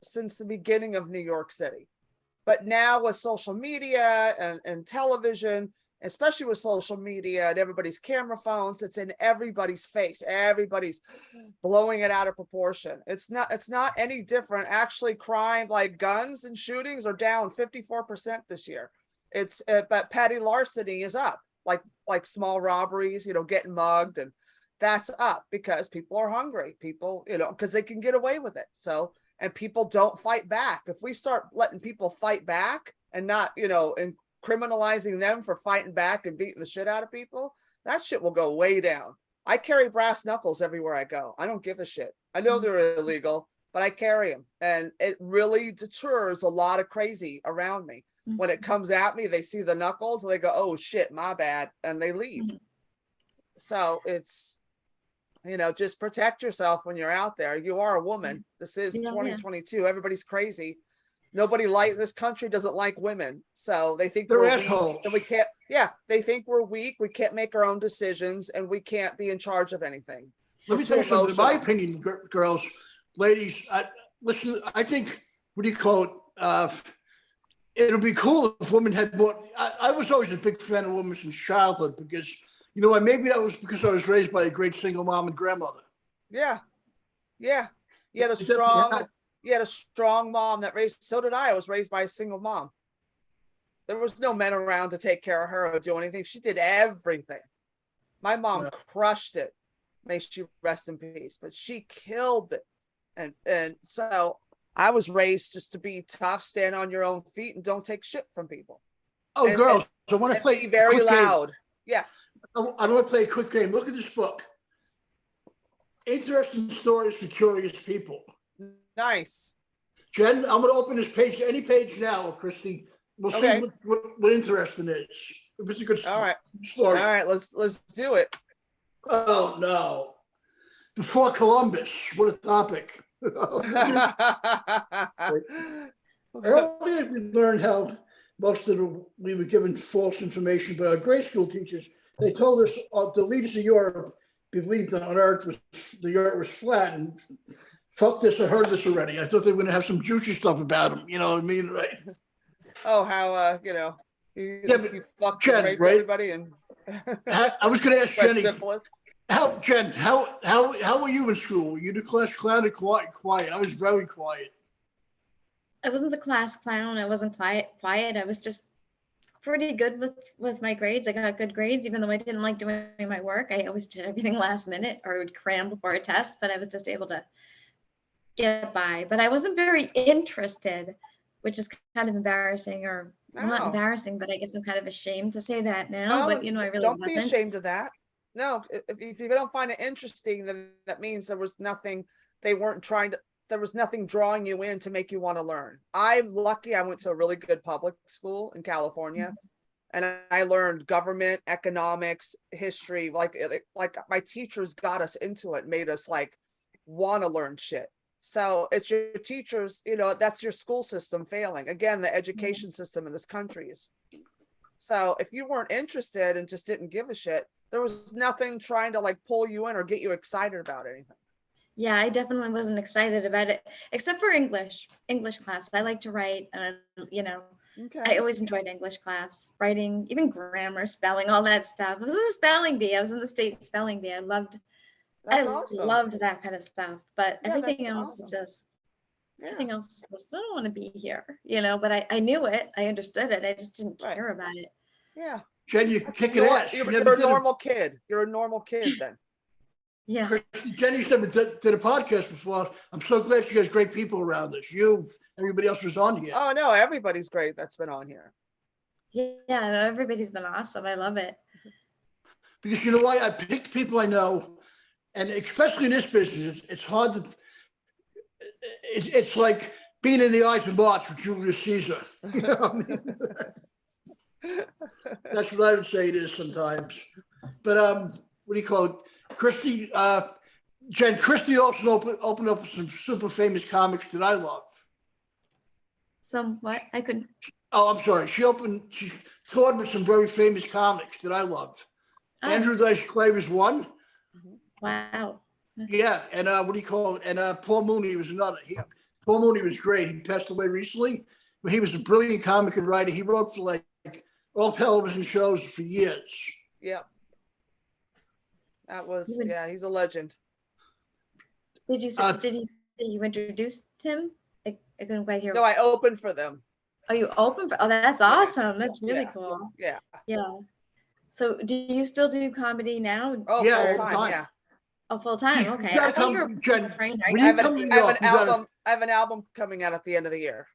since the beginning of New York City. But now with social media and television, especially with social media and everybody's camera phones, it's in everybody's face. Everybody's blowing it out of proportion. It's not any different. Actually, crime like guns and shootings are down 54% this year. But petty larceny is up, like small robberies, getting mugged, and that's up because people are hungry. People, because they can get away with it. So, and people don't fight back. If we start letting people fight back and not, and criminalizing them for fighting back and beating the shit out of people, that shit will go way down. I carry brass knuckles everywhere I go. I don't give a shit. I know they're illegal, but I carry them, and it really deters a lot of crazy around me. When it comes at me, they see the knuckles and they go, oh shit, my bad, and they leave. So it's, just protect yourself when you're out there. You are a woman. This is 2022. Everybody's crazy. Nobody this country doesn't like women. So they think They're we're assholes. weak and we can't, they think we're weak. We can't make our own decisions and we can't be in charge of anything. Let me We're tell you too something. In my emotional. opinion, girls, ladies, listen, I think, what do you call it? It'll be cool if women had more. I was always a big fan of women since childhood because, maybe that was because I was raised by a great single mom and grandmother. Yeah. Yeah. You had a Is that- strong, you had a strong mom that raised, so did I. I was raised by a single mom. There was no men around to take care of her or do anything. She did everything. My mom crushed it. May she rest in peace, but she killed it. And so I was raised just to be tough, stand on your own feet, and don't take shit from people. Oh, girls, I want to And play be very a quick game. loud. Yes. I want to play a quick game. Look at this book. Interesting stories for curious people. Nice. Jen, I'm going to open this page, any page now, Christy. We'll Okay. see what interesting is. If it's a good All right. story. All right. Let's do it. Oh, no. Before Columbus, what a topic. Earlier, we learned how we were given false information by our grade school teachers. They told us the leaders of Europe believed that the earth was flat, and fuck this, I heard this already. I thought they were going to have some juicy stuff about them. You know what I mean? Right. Oh, how, you but fucked Jen, and raped right? everybody and I was going to ask spread Jenny, syphilis. Jen, how were you in school? Were you the class clown or quiet? I was very quiet. I wasn't the class clown. I wasn't quiet. I was just pretty good with my grades. I got good grades, even though I didn't like doing my work. I always did everything last minute or would cram before a test, but I was just able to get by. But I wasn't very interested, which is kind of embarrassing, or not No. embarrassing, but I guess I'm kind of ashamed to say that now. No, But I really don't be wasn't. ashamed of that. No, if you don't find it interesting, then that means there was nothing, there was nothing drawing you in to make you want to learn. I'm lucky I went to a really good public school in California, and I learned government, economics, history. Like my teachers got us into it, made us like want to learn shit. So it's your teachers, that's your school system failing. Again, the education system in this country is. So if you weren't interested and just didn't give a shit, there was nothing trying to like pull you in or get you excited about anything. Yeah, I definitely wasn't excited about it, except for English class. I like to write, Okay. I always enjoyed English class, writing, even grammar, spelling, all that stuff. I was in the spelling bee. I was in the state spelling bee. I loved that kind of stuff. But Yeah, everything that's else awesome. just, Yeah. everything else was, I don't want to be here, but I knew it. I understood it. I just didn't care about it. Yeah. Jen, you That's kicking ass. You're never a did normal kid. You're a normal kid then. Yeah. Jenny's never did a podcast before. I'm so glad she has great people around us. You, everybody else was on here. Oh no, everybody's great that's been on here. Yeah, everybody's been awesome. I love it. Because you know why? I picked people I know, and especially in this business, it's hard to. It's like being in the Ides of March with Julius Caesar. You know what I mean? That's what I would say it is sometimes. But what do you call it? Christy, Jen, Christy also opened up some super famous comics that I love. Some what? I couldn't. Oh, I'm sorry. She toured with some very famous comics that I love. Oh, Andrew Dice Clay was one. wow. Yeah, and what do you call it? And Paul Mooney was another. Paul Mooney was great. He passed away recently, but he was a brilliant comic and writer. He wrote for like all television shows for years. Yeah. That was, he's a legend. Did he say you introduced him? I couldn't quite hear. No, I opened for them. Oh, you open for? Oh, that's awesome. That's really Yeah. cool. Yeah. Yeah. So, do you still do comedy now? Oh, Yeah, full all the time. time. Yeah. Oh, full time. You Okay. gotta I thought you come, were Jen, trained, when right? you come to New York, I have an album coming out at the end of the year.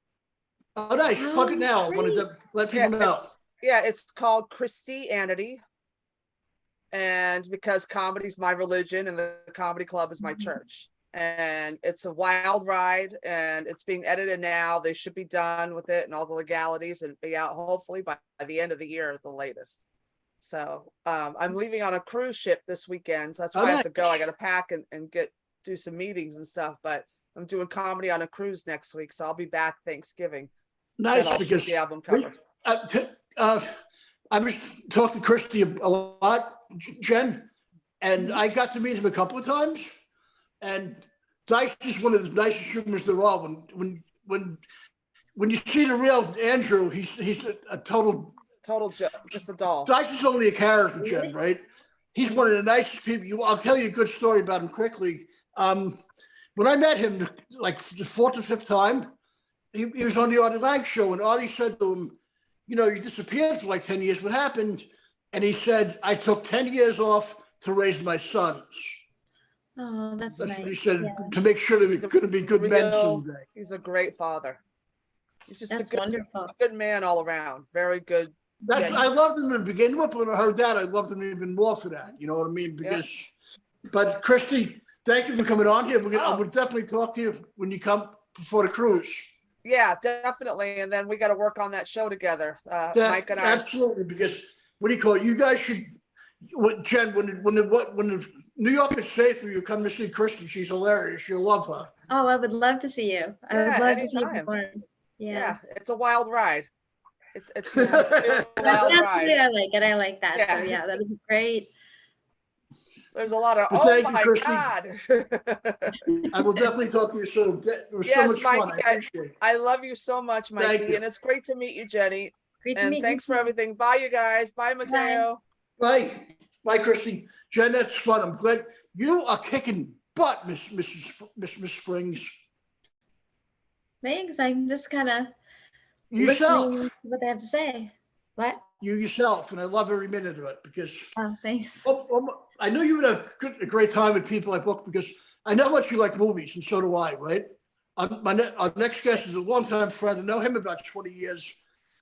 Oh, nice. Plug it now. I wanted to let people know. It's called Christianity. And because comedy's my religion and the comedy club is my church. And it's a wild ride and it's being edited now. They should be done with it and all the legalities and be out hopefully by the end of the year at the latest. So I'm leaving on a cruise ship this weekend. So that's why I have to go. I got to pack and do some meetings and stuff, but I'm doing comedy on a cruise next week. So I'll be back Thanksgiving. Nice, I'll because shoot the album cover. I was talking to Christy a lot, Jen, and I got to meet him a couple of times. And Dice is one of the nicest humans there are. When you see the real Andrew, he's a total joke, just a doll. Dice is only a character, Jen, right? He's one of the nicest people. I'll tell you a good story about him quickly. When I met him, like the fourth or fifth time, he was on the Artie Lang show, and Artie said to him, you disappeared for like 10 years. What happened? And he said, I took 10 years off to raise my sons. Oh, that's nice. What he said, to make sure that we're going to be good men someday. He's a great father. He's just wonderful. Good man all around. Very good. I loved him to begin with, but when I heard that, I loved him even more for that. You know what I mean? But Christy, thank you for coming on here. I would definitely talk to you when you come before the cruise. Yeah, definitely. And then we got to work on that show together. Mike and I. Absolutely, because what do you call it? You guys should, Jen, when the New York is safe for you, come to see Christy. She's hilarious. You'll love her. Oh, I would love to see you. I would love to see you perform. Yeah, it's a wild ride. It's a wild ride. I like it. I like that. Yeah. So yeah, that would be great. There's a lot of my God. I will definitely talk to you soon. It was so much fun. I love you so much, Mikey, and it's great to meet you, Jenny. Great to meet you. And thanks for everything. Bye, you guys. Bye, Mateo. Bye. Bye, Christy. Jen, that's fun. I'm glad you are kicking butt, Miss Springs. Thanks. I'm just kind of Yourself. listening to what they have to say. What? You yourself, and I love every minute of it because Thanks. I knew you would have a great time with people I book because I know how much you like movies, and so do I, right? Our next guest is a longtime friend. I know him about 20 years.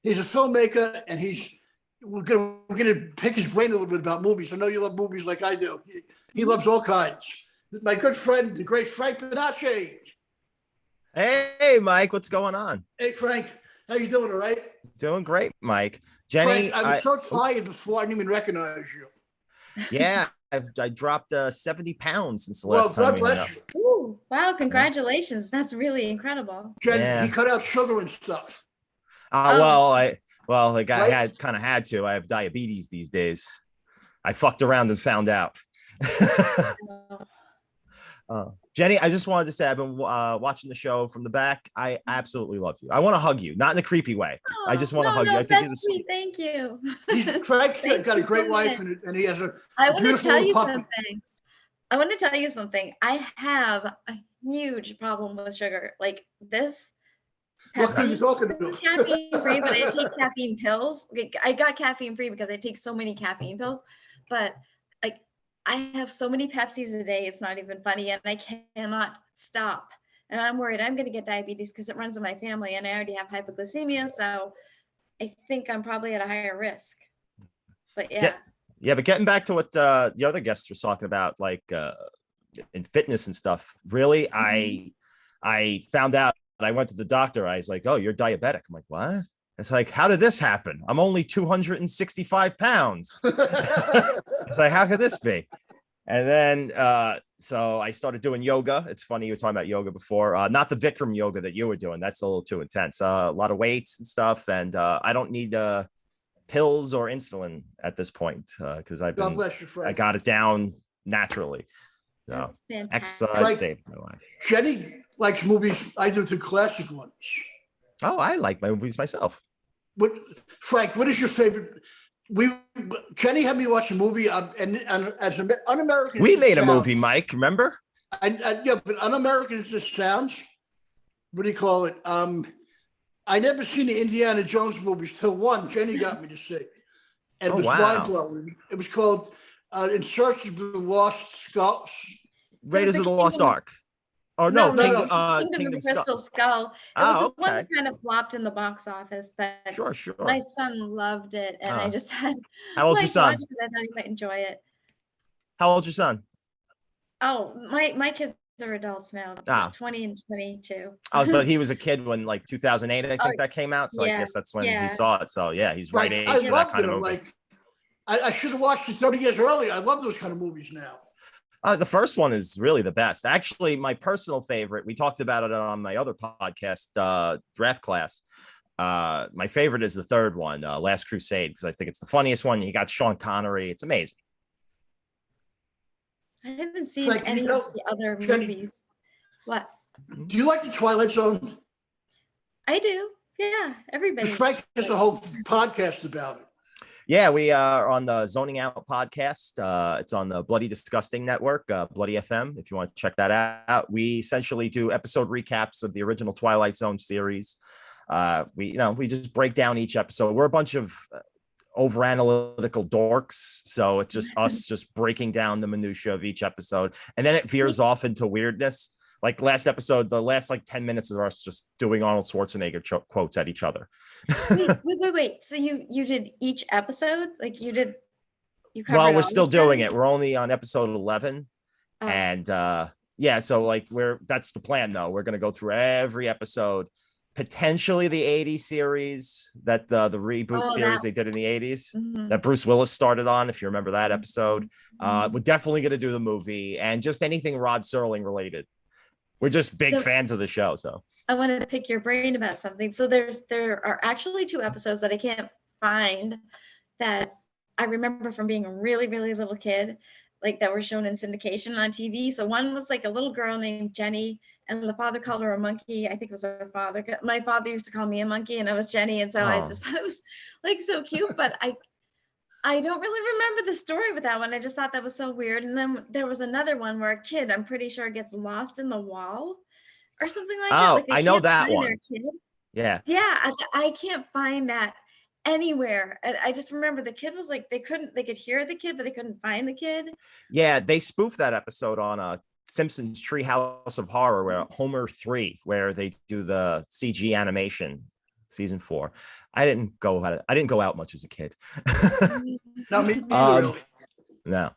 He's a filmmaker, and we're gonna pick his brain a little bit about movies. I know you love movies like I do. He loves all kinds. My good friend, the great Frank Bonacci. Hey, Mike, what's going on? Hey, Frank, how you doing? All right? Doing great, Mike. Jenny, Frank, I was so tired before I didn't even recognize you. yeah, I dropped 70 pounds since the Well, last time God we hung bless out. you. Ooh, wow, congratulations. That's really incredible. Jen, Yeah. he cut out sugar and stuff. Well, I Right? had to. I have diabetes these days. I fucked around and found out. Jenny, I just wanted to say I've been watching the show from the back. I absolutely love you. I want to hug you, not in a creepy way. I just want to hug you. I think that's sweet. Thank you. Frank's Thank got a you great so wife, much. and he has a I want to beautiful tell you puppy. something. I want to tell you something. I have a huge problem with sugar. Like this What kind Pepsi, you talking this is about? caffeine free, but I take caffeine pills. Like, I got caffeine free because I take so many caffeine pills. But like I have so many Pepsis a day, it's not even funny, and I cannot stop. And I'm worried I'm going to get diabetes because it runs in my family, and I already have hypoglycemia, so I think I'm probably at a higher risk. But yeah. Yeah, but getting back to what the other guests were talking about, like in fitness and stuff, really, I found out. I went to the doctor. I was like, "Oh, you're diabetic." I'm like, "What?" It's like, "How did this happen? I'm only 265 pounds." It's like, how could this be? And then, so I started doing yoga. It's funny, you were talking about yoga before, not the Vikram yoga that you were doing. That's a little too intense. A lot of weights and stuff. And I don't need pills or insulin at this point because God bless you, Frank. I got it down naturally. So That's fantastic. exercise Right. saved my life. Jenny likes movies. I do the classic ones. Oh, I like my movies myself. Frank, what is your favorite? Jenny had me watch a movie, and as an un-American, We as it made a sounds- movie, Mike. Remember? Yeah, but un-American as this sounds, what do you call it? I never seen the Indiana Jones movies till one. Jenny got me to see, and it was mind blowing. It was called In Search of the Lost Skulls. Raiders the of the Lost Kingdom- Ark. Oh No, no, no, Kingdom of the Crystal Skull. It Oh, was the one okay. that kind of flopped in the box office, but Sure. my son loved it, and I just had How old's your son? watch it because I thought he might enjoy it. How old's your son? Oh, my kids are adults now, Ah. 20 and 22. Oh, but he was a kid when like 2008, I think that came out. So I yeah, guess that's when yeah. he saw it. So yeah, he's right age I for that loved kind it. of I'm movie. like, I should have watched it 30 years earlier. I love those kind of movies now. The first one is really the best. Actually, my personal favorite, we talked about it on my other podcast, Draft Class. My favorite is the third one, Last Crusade, because I think it's the funniest one. You got Sean Connery. It's amazing. I haven't seen Frank, can you any tell- of the other Jenny- movies. What? Do you like the Twilight Zone? I do. Yeah, everybody. Because Frank has a whole podcast about it. Yeah, we are on the Zoning Out podcast. It's on the Bloody Disgusting Network, Bloody FM, if you want to check that out. We essentially do episode recaps of the original Twilight Zone series. We just break down each episode. We're a bunch of over analytical dorks, so it's just us just breaking down the minutia of each episode, and then it veers off into weirdness. Like last episode, the last like 10 minutes of us just doing Arnold Schwarzenegger quotes at each other. Wait. So you did each episode? Like you covered Well, we're all still of them? doing it. We're only on episode 11. Oh. And yeah, so like that's the plan though. We're gonna go through every episode, potentially the 80s series that the reboot series they did in the 80s Mhm. that Bruce Willis started on, if you remember that episode. Mhm. We're definitely gonna do the movie and just anything Rod Serling related. We're just big So- fans of the show. So I wanted to pick your brain about something. So there are actually 2 episodes that I can't find that I remember from being a really, really little kid, like that were shown in syndication on TV. So one was like a little girl named Jenny, and the father called her a monkey. I think it was her father. My father used to call me a monkey, and I was Jenny, and so I just thought it was like so cute. But I don't really remember the story with that one. I just thought that was so weird. And then there was another one where a kid, I'm pretty sure, gets lost in the wall or something like that. Oh, Like they I know can't that find their one. kid. Yeah. Yeah, I can't find that anywhere. And I just remember the kid was like, they could hear the kid, but they couldn't find the kid. Yeah, they spoofed that episode on Simpsons Treehouse of Horror, where Homer 3, where they do the CG animation, season 4. I didn't go out much as a kid. No, me neither, really. No.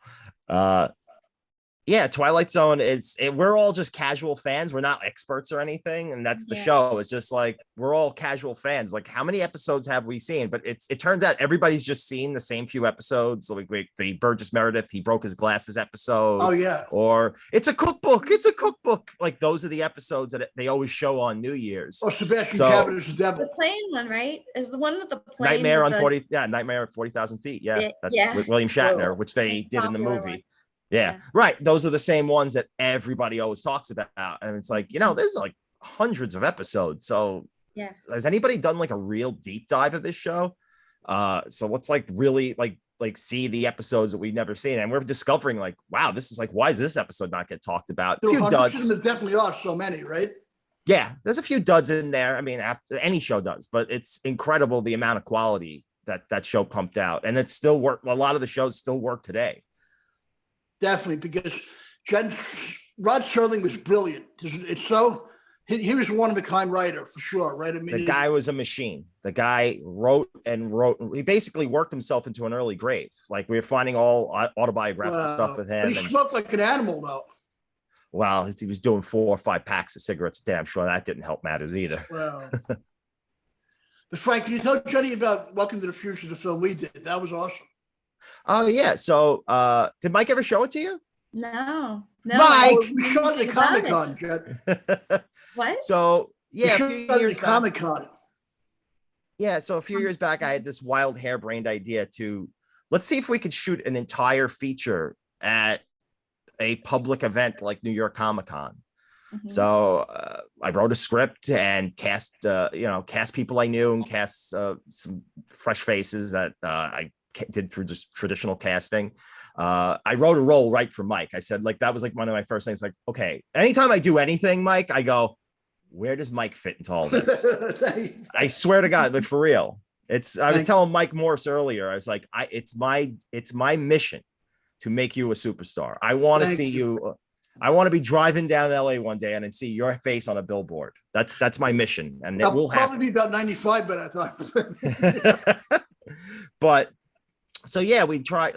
Yeah, Twilight Zone we're all just casual fans. We're not experts or anything. And that's the show. It's just like, we're all casual fans. Like, how many episodes have we seen? But it turns out everybody's just seen the same few episodes. So like the Burgess Meredith, he broke his glasses episode. Oh, yeah. Or it's a cookbook. It's a cookbook. Like, those are the episodes that they always show on New Year's. Oh, Sebastian Cabot is the devil. The plane one, right? Is the one with the plane. Nightmare with on the- 40. Yeah, Nightmare at 40,000 feet. Yeah, that's Yeah. with William Shatner, Whoa. which they did in the Popular movie. one. Yeah, Yeah. right. Those are the same ones that everybody always talks about. And it's like, there's like hundreds of episodes. So Yeah. has anybody done like a real deep dive of this show? So let's like really like see the episodes that we've never seen. And we're discovering like, wow, this is like, why does this episode not get talked about? There A few are duds. there definitely are so many, right? Yeah, there's a few duds in there. I mean, after any show does, but it's incredible the amount of quality that show pumped out. And it still work. A lot of the shows still work today. Definitely, because Rod Serling was brilliant. It's so he was a one-of-a-kind writer for sure, right? I mean, The guy was a machine. The guy wrote and wrote. He basically worked himself into an early grave. Like, we were finding all autobiographical stuff with him. But he smoked like an animal, though. Well, he was doing 4 or 5 packs of cigarettes a day. I'm sure that didn't help matters either. Wow. But Frank, can you tell Jenny about Welcome to the Future, the film we did? That was awesome. Oh yeah. So did Mike ever show it to you? No. Mike! Oh, we shot it at Comic-Con, Jen. What? So yeah, a We few shot it years at back. Comic-Con. Yeah, so a few years back, I had this wild harebrained idea to let's see if we could shoot an entire feature at a public event like New York Comic-Con. Mhm. So I wrote a script and cast people I knew and cast some fresh faces that I did through just traditional casting. I wrote a role right for Mike. I said, like, that was like one of my first things. Like, okay, anytime I do anything, Mike, I go, where does Mike fit into all this? I swear to God, but for real, I was telling Mike Morse earlier. I was like, it's my mission to make you a superstar. I want to see you. I want to be driving down LA one day and then see your face on a billboard. That's my mission, and it I'll will happen. probably be about 95 by that time. But so yeah, we tried.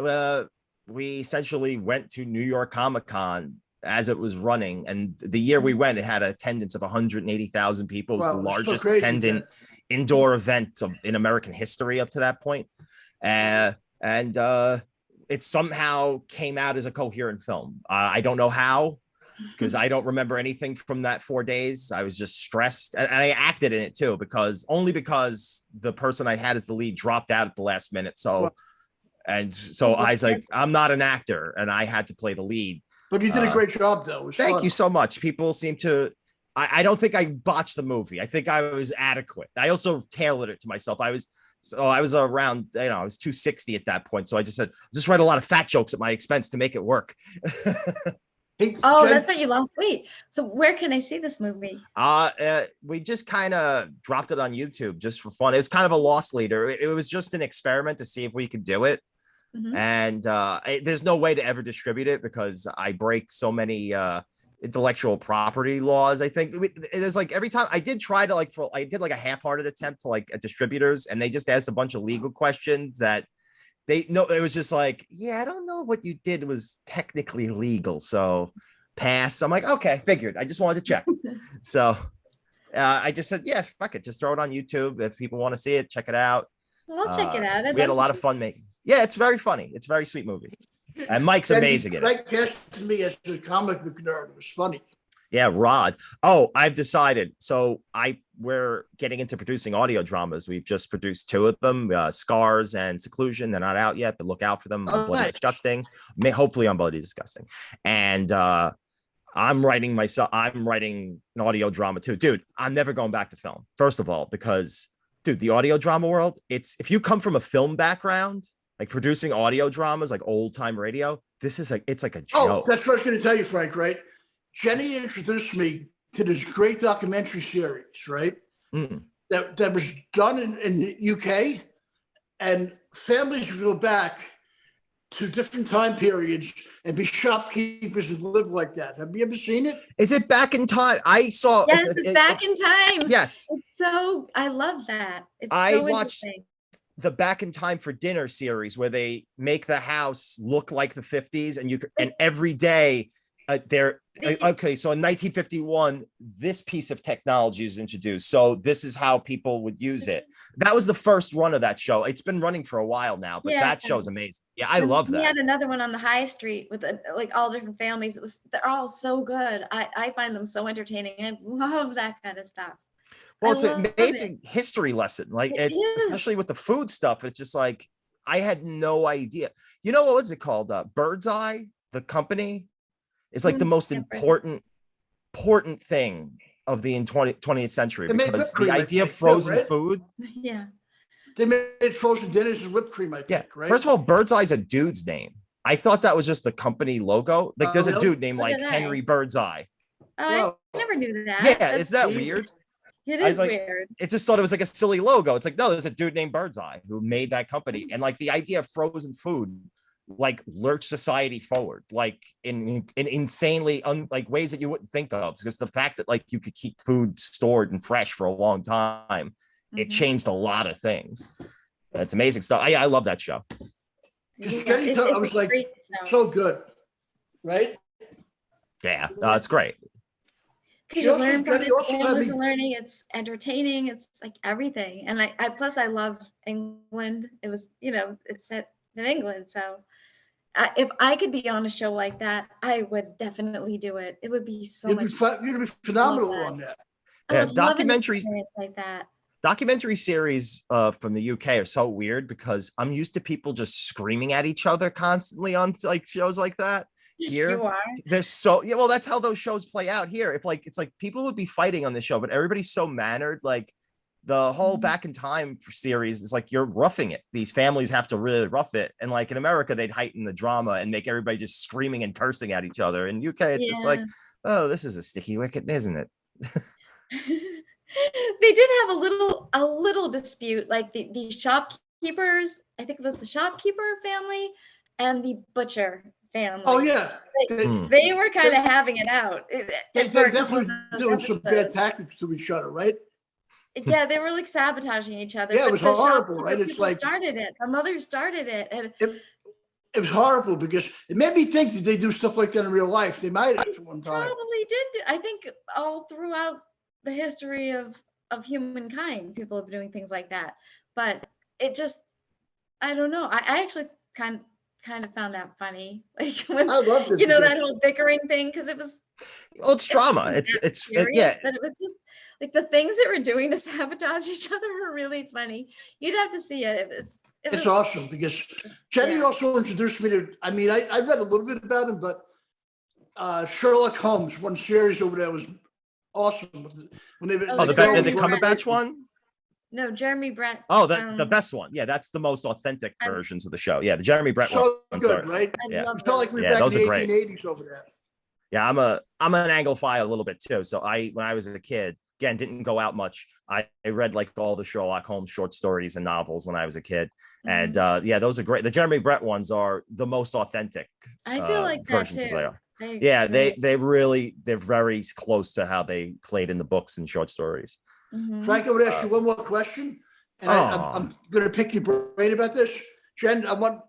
We essentially went to New York Comic-Con as it was running, and the year we went, it had an attendance of 180,000 people. It was Wow, the that's so largest crazy, attendant indoor event in American history up to that point. And it somehow came out as a coherent film. I don't know how, because I don't remember anything from that 4 days. I was just stressed, and I acted in it too, because the person I had as the lead dropped out at the last minute. So I was like, I'm not an actor, and I had to play the lead. But you did a great job, though. It was Thank fun. you so much. People seem to. I don't think I botched the movie. I think I was adequate. I also tailored it to myself. I was around, I was 260 at that point. So I just said, just write a lot of fat jokes at my expense to make it work. Hey, Oh, Jen, that's why you lost weight. So where can I see this movie? We just kind of dropped it on YouTube just for fun. It was kind of a loss leader. It was just an experiment to see if we could do it. Mhm. And there's no way to ever distribute it because I break so many intellectual property laws. I think it is like every time I did try to I did like a half-hearted attempt to like at distributors, and they just asked a bunch of legal questions that it was just like, yeah, I don't know what you did was technically legal, so pass. I'm like, okay, figured. I just wanted to check. So I just said, yes, fuck it, just throw it on YouTube. If people want to see it, check it out. Well, I'll check it out. We had a lot of fun making. Yeah, it's very funny. It's a very sweet movie. And Mike's Jen, amazing in it. Frank casted me as a comic book nerd. It was funny. Yeah, Rod. Oh, I've decided. So we're getting into producing audio dramas. We've just produced 2 of them, Scars and Seclusion. They're not out yet, but look out for them. Oh, Bloody nice. Disgusting. Hopefully on Bloody Disgusting. And I'm writing an audio drama too. Dude, I'm never going back to film. 'First of all, because, dude, the audio drama world, if you come from a film background, and then you go into audio drama, it's like, like producing audio dramas, like old time radio. This is like, it's like a Oh, joke. that's what I was going to tell you, Frank, right? Jenny introduced me to this great documentary series, right? Mm. That was done in the UK, and families would go back to different time periods and be shopkeepers and live like that. Have you ever seen it? Is it Back in Time? I saw. Yes, it's Back in Time. Yes. It's so, I love that. It's I so watched interesting. the Back in Time for Dinner series where they make the house look like the 50s, and every day okay, so in 1951 this piece of technology is introduced, so this is how people would use it. That was the first run of that show. It's been running for a while now, but that show's amazing. Yeah, I love that. We had another one on the high street with like all different families. They're all so good. I find them so entertaining. I love that kind of stuff. Well, it's an amazing history lesson. Like it's especially with the food stuff. It's just like, I had no idea. You know, what was it called? Bird's Eye, the company, is like the most important thing of the 20th century, because the idea of frozen food. Yeah. They made frozen dinners and whipped cream, I think, right? First of all, Bird's Eye is a dude's name. I thought that was just the company logo. Like there's a really? dude named like Henry Birdseye. I never knew that. Yeah, is that weird? It is like, weird. It just thought it was like a silly logo. It's like, no, there's a dude named Birdseye who made that company. And like the idea of frozen food, like lurched society forward, like in insanely like ways that you wouldn't think of, because the fact that like you could keep food stored and fresh for a long time, it changed a lot of things. It's amazing stuff. I love that show. Jenny, I was like, so good, right? Yeah, it's great. Because you learn from it, families are learning, it's entertaining, it's like everything. And I plus I love England. It was, it's set in England. So if I could be on a show like that, I would definitely do it. It would be so much fun. You'd be phenomenal on that. Yeah, documentary like that. Documentary series from the UK are so weird, because I'm used to people just screaming at each other constantly on like shows like that. Here you are. There's so well, that's how those shows play out here. If like it's like people would be fighting on the show, but everybody's so mannered. Like the whole Back in Time series is like, you're roughing it. These families have to really rough it, and like in America they'd heighten the drama and make everybody just screaming and cursing at each other. In UK it's just like, oh, this is a sticky wicket, isn't it? They did have a little dispute, like the shopkeepers, I think it was the shopkeeper family and the butcher family. Oh yeah, they were kind of having it out. They're definitely doing some bad tactics to each other, right? Yeah, they were like sabotaging each other. Yeah, it was horrible, right? It's like started it. Our mother started it, and it was horrible, because it made me think that they do stuff like that in real life. They might have at one time. Probably did. I think all throughout the history of humankind, people have been doing things like that. But it just, I don't know. I actually kind of found that funny. Like when, I loved it. That whole bickering thing, because it was. Well, it's drama. It's yeah. But it was just like the things that were doing to sabotage each other were really funny. You'd have to see it. It's awesome, because Jenny also introduced me to. I mean, I read a little bit about him, but Sherlock Holmes, one series over there was awesome. When they, the Cumberbatch one. No, Jeremy Brett. Oh, the best one. Yeah, that's the most authentic versions of the show. Yeah, the Jeremy Brett one. Good, right? Yeah, it felt like we were back in the 1880s over there. Yeah, I'm an Anglophile a little bit too. So when I was a kid, again, didn't go out much. I read like all the Sherlock Holmes short stories and novels when I was a kid. And those are great. The Jeremy Brett ones are the most authentic. I feel like versions that too. They are. Yeah, they're very close to how they played in the books and short stories. Frank, I would ask you one more question, and I'm going to pick your brain about this. Jen, I want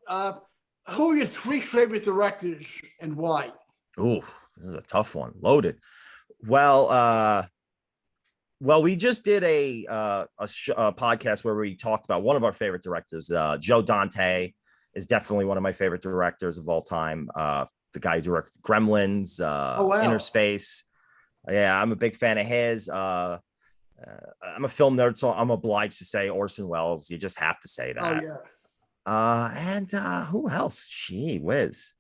who are your 3 favorite directors and why? Ooh, this is a tough one. Loaded. Well, we just did a podcast where we talked about one of our favorite directors. Joe Dante is definitely one of my favorite directors of all time. The guy who directed Gremlins, Inner Space. Yeah, I'm a big fan of his. I'm a film nerd, so I'm obliged to say Orson Welles. You just have to say that. Oh yeah. And who else? Gee whiz.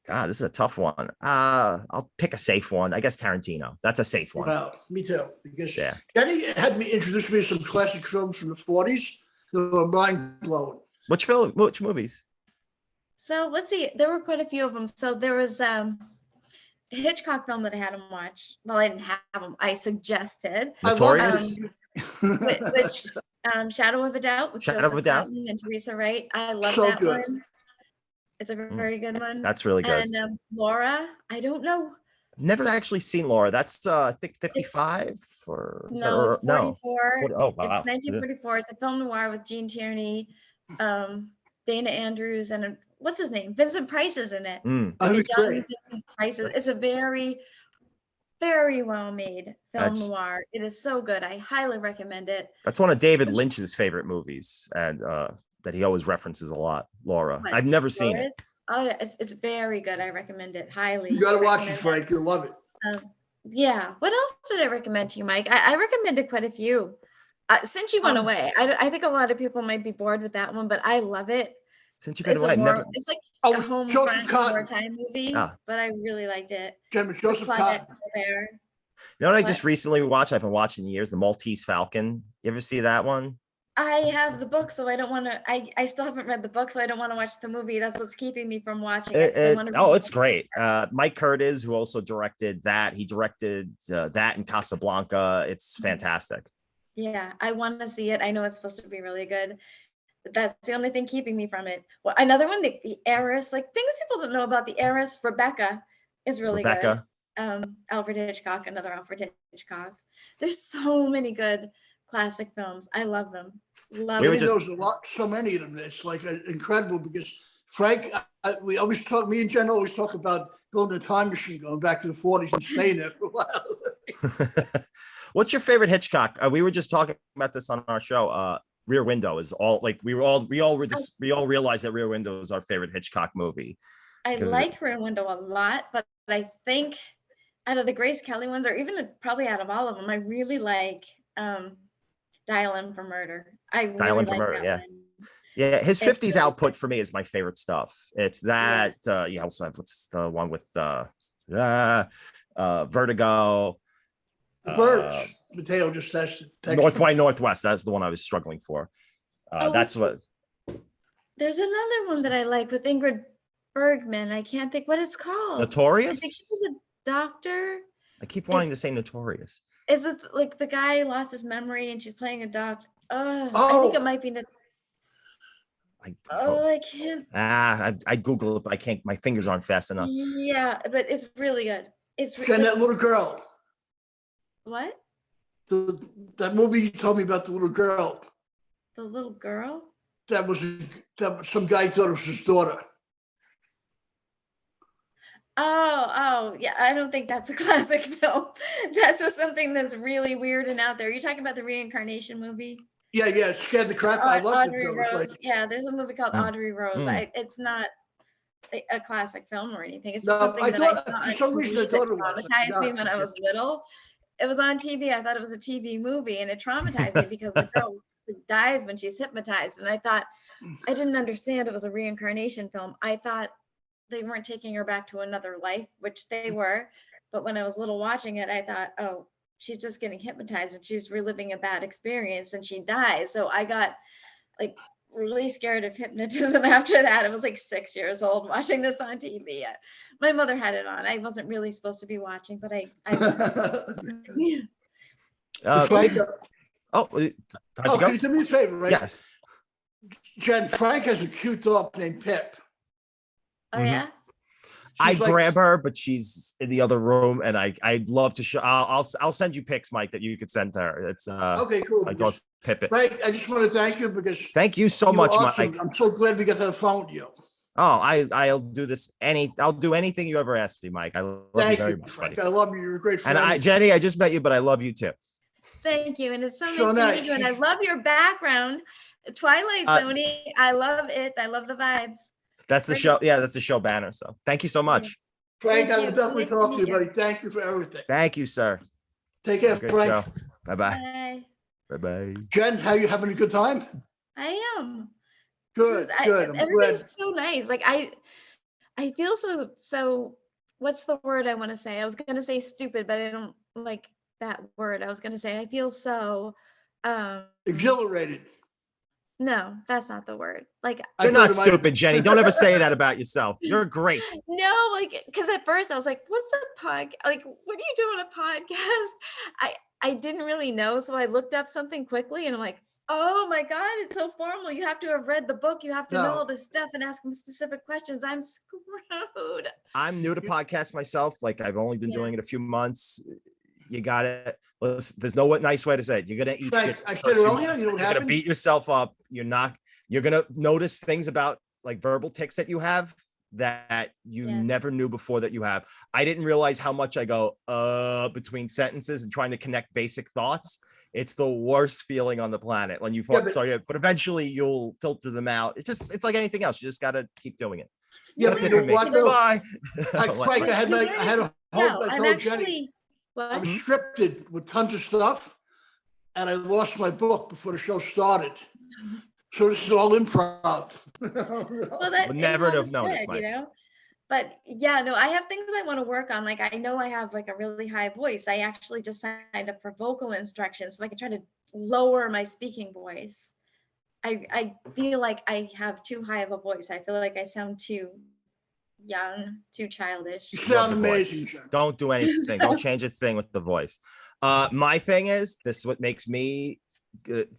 God, this is a tough one. I'll pick a safe one. I guess Tarantino. That's a safe one. Well, me too. Because Jenny had me introduce me to some classic films from the 40s that were mind blowing. Which film? Which movies? So let's see. There were quite a few of them. So there was a Hitchcock film that I had him watch. Well, I didn't have him. I suggested. Notorious. Which Shadow of a Doubt with Shadow of Joseph a Doubt. Cotton and Teresa Wright. I love So that good. one. It's a very good one. That's really good. And Laura, I don't know. Never actually seen Laura. That's I think 55 or is that, No, it's 44. 40 oh wow. It's 1944. It's a film noir with Gene Tierney, Dana Andrews, and what's his name? Vincent Price is in it. Mm. I was Young great. Vincent Price it's a very, very well made film That's- noir. It is so good. I highly recommend it. That's one of David Lynch's favorite movies, and that he always references a lot. Laura. What, I've never seen Laura it. is? Oh yeah, it's very good. I recommend it highly. You gotta watch it, Recommend Frank. You'll love it. Yeah. What else did I recommend to you, Mike? I recommended quite a few. Since you went away, I think a lot of people might be bored with that one, but I love it. Since you've been away, I've more, never. it's like Oh, a home Joseph front Cotton. wartime movie, Ah. but I really liked it. Gentlemen, Joseph Claudette Cotton. Colbert. You know what I What? just recently watched? I've been watching years. The Maltese Falcon. You ever see that one? I have the book, so I don't want to. I still haven't read the book, so I don't want to watch the movie. That's what's keeping me from watching it. I wanna read It's the book great. first. Mike Curtis, who also directed that, he directed that in Casablanca. It's fantastic. Yeah, I want to see it. I know it's supposed to be really good. But that's the only thing keeping me from it. Well, another one, the Heiress, like things people don't know about the Heiress. Rebecca is really Rebecca. good. Alfred Hitchcock, another Alfred Hitchcock. There's so many good classic films. I love them. Love We were them. He just- knows a lot, so many of them. It's like incredible because Frank, we always talk, me and Jen always talk about building a time machine, going back to the 40s and staying there for a while. What's your favorite Hitchcock? We were just talking about this on our show. Rear Window is all like we all realized that Rear Window is our favorite Hitchcock movie. I because- like Rear Window a lot, but I think out of the Grace Kelly ones, or even probably out of all of them, I really like Dial M for Murder. I Dial really M for like Murder, that yeah. one. Yeah, his It's 50s really output good. for me is my favorite stuff. It's that you also have what's the one with Vertigo. The Birds. Mateo just texted. North by Northwest. That's the one I was struggling for. That's what There's another one that I like with Ingrid Bergman. I can't think what it's called. I Notorious. think she was a doctor. I keep wanting to say Notorious. Is it like the guy lost his memory and she's playing a doctor? I Oh. think it might be. I can't. I Google it, but I can't. My fingers aren't fast enough. Yeah, but it's really good. It's Jen, that little girl. what? That movie you told me about, the little girl. The little girl? That was some guy thought it was his daughter. Oh, yeah. I don't think that's a classic film. That's just something that's really weird and out there. You're talking about the reincarnation movie? Yeah, it scared the crap. I loved it Audrey though. It was Rose. like, Yeah, there's a movie called Mm. Audrey Rose. Mm. It's not a classic film or anything. It's No, just something I that thought- I saw for on some reason I TV thought that it was. traumatized me when I was little. It was on TV. I thought it was a TV movie, and it traumatized me because the girl dies when she's hypnotized. And I thought, I didn't understand it was a reincarnation film. I thought they weren't taking her back to another life, which they were. But when I was little watching it, I thought, oh, she's just getting hypnotized and she's reliving a bad experience and she dies. So I got like really scared of hypnotism after that. I was like 6 years old watching this on TV. My mother had it on. I wasn't really supposed to be watching, but I Frank, Time to can go. you do me a favor, right? Yes. Jen, Frank has a cute dog named Pip. oh Mhm. yeah. I She's like- grab her, but she's in the other room, and I'd love to show. I'll send you pics, Mike, that you could send her. It's Okay, cool. I because- don't Pippin. Frank, I just want to thank you because Thank you so you were much, awesome. Mike. I'm so glad we got to the phone with you. Oh, I'll do this. I'll do anything you ever ask me, Mike. I love you Thank very you, much, Frank. buddy. I love you. You're a great And friend. Jenny, I just met you, but I love you too. Thank you. And it's so So nice to nice. meet you. And I love your background. Twilight Uh, Zone. I love it. I love the vibes. That's the Great. show. Yeah, that's the show banner. So thank you so much. Frank, Thank I will you. definitely Nice to talk to you, meet you. buddy. Thank you for everything. Thank you, sir. Take care, Have a good Frank. show. Bye bye. Bye. Bye bye. Jen, how you having a good time? I am. Good, good. I'm Everybody's glad. so nice. Like I feel so what's the word I want to say? I was gonna say stupid, but I don't like that word. I was gonna say I feel so Exhilarated. No, that's not the word. Like, I You're thought not it might- stupid, Jenny. Don't ever say that about yourself. You're great. no, like, because at first I was like, what's a podcast? Like, what do you do on a podcast? I didn't really know. So I looked up something quickly and I'm like, oh my God, it's so formal. You have to have read the book. You have to know No. all this stuff and ask them specific questions. I'm screwed. I'm new to podcasts myself. Like I've only been Yeah. doing it a few months. You got it. There's no nice way to say it. You're gonna eat Frank, shit. I the said first few earlier, months. you know what You're gonna happened? beat yourself up. You're gonna notice things about like verbal tics that you have that you Yeah. never knew before that you have. I didn't realize how much I go between sentences and trying to connect basic thoughts. It's the worst feeling on the planet when you Yeah, but- but eventually you'll filter them out. It's like anything else. You just gotta keep doing it. Yeah, That's but it you for know me. what, though? Bye. Frank, I had a No, hope. I I'm told Jenny actually, I what? was scripted with tons of stuff, and I lost my book before the show started. So this is all improv. Well, that Would never improv have is noticed, good, Mike. you know? But yeah, no, I have things I want to work on. Like, I know I have like a really high voice. I actually just signed up for vocal instructions so I can try to lower my speaking voice. I feel like I have too high of a voice. I feel like I sound too young, too childish. You Love sound the voice. amazing, Jen. Don't do anything. Don't change a thing with the voice. My thing is, this is what makes me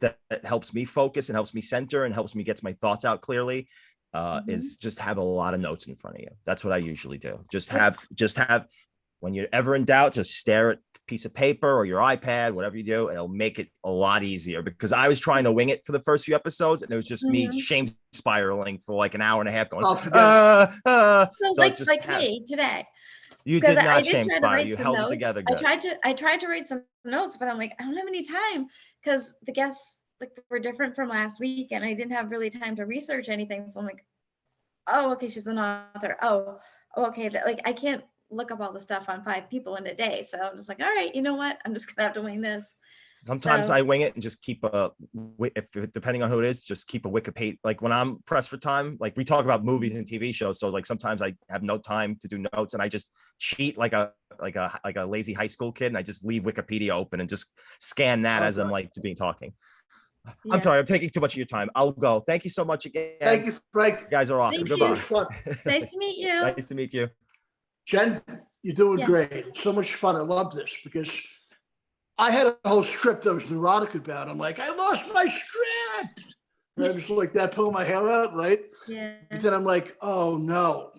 that helps me focus and helps me center and helps me get my thoughts out clearly. Is just have a lot of notes in front of you. That's what I usually do. Just have when you're ever in doubt, just stare at a piece of paper or your iPad, whatever you do, and it'll make it a lot easier. Because I was trying to wing it for the first few episodes, and it was just me shame spiraling for like an hour and a half, going, Oh, forget it. So so like just like have- me today. You Because did I not did shame try to spiral. write You some held it notes. together I good. tried to write some notes, but I'm like, I don't have any time because the guests like were different from last week, and I didn't have really time to research anything. So I'm like, oh, okay, she's an author. Oh, okay, like I can't look up all the stuff on 5 people in a day. So I'm just like, all right, you know what? I'm just gonna have to wing this. Sometimes So- I wing it and just keep if depending on who it is, just keep a Wikipedia. Like when I'm pressed for time, like we talk about movies and TV shows. So like sometimes I have no time to do notes and I just cheat like a lazy high school kid and I just leave Wikipedia open and just scan that as I'm like being talking. Yeah. I'm sorry, I'm taking too much of your time. I'll go. Thank you so much again. Thank you, Frank. You guys are awesome. Thank It you. was Goodbye. fun. Nice to meet you. Nice to meet you. Jen, you're doing Yeah. great. It's so much fun. I love this because I had a whole script I was neurotic about. I'm like, I lost my script. And I was like that, pulling my hair out, right? Yeah. But then I'm like, oh no.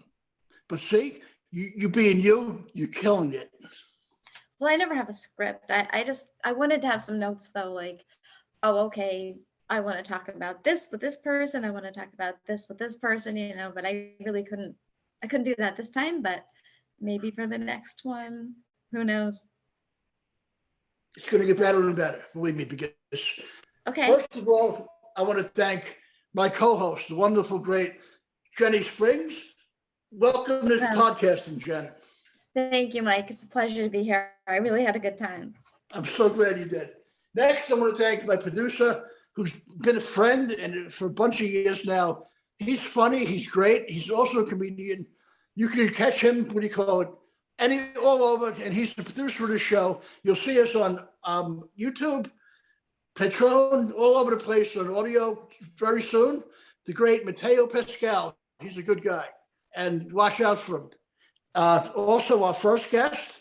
But see, you being you're killing it. Well, I never have a script. I wanted to have some notes though, like, oh, okay, I want to talk about this with this person. I want to talk about this with this person, you know, but I really couldn't do that this time, but maybe for the next one, who knows? It's going to get better and better, believe me, because Okay. first of all, I want to thank my co-host, the wonderful, great Jenny Springs. Welcome to Yeah. podcasting, Jen. Thank you, Mike. It's a pleasure to be here. I really had a good time. I'm so glad you did. Next, I want to thank my producer, who's been a friend and for a bunch of years now. He's funny. He's great. He's also a comedian. You can catch him, what do you call it, all over. And he's the producer of the show. You'll see us on YouTube, Patreon, all over the place on audio very soon. The great Matteo Pascal. He's a good guy. And watch out for him. Also, our first guest.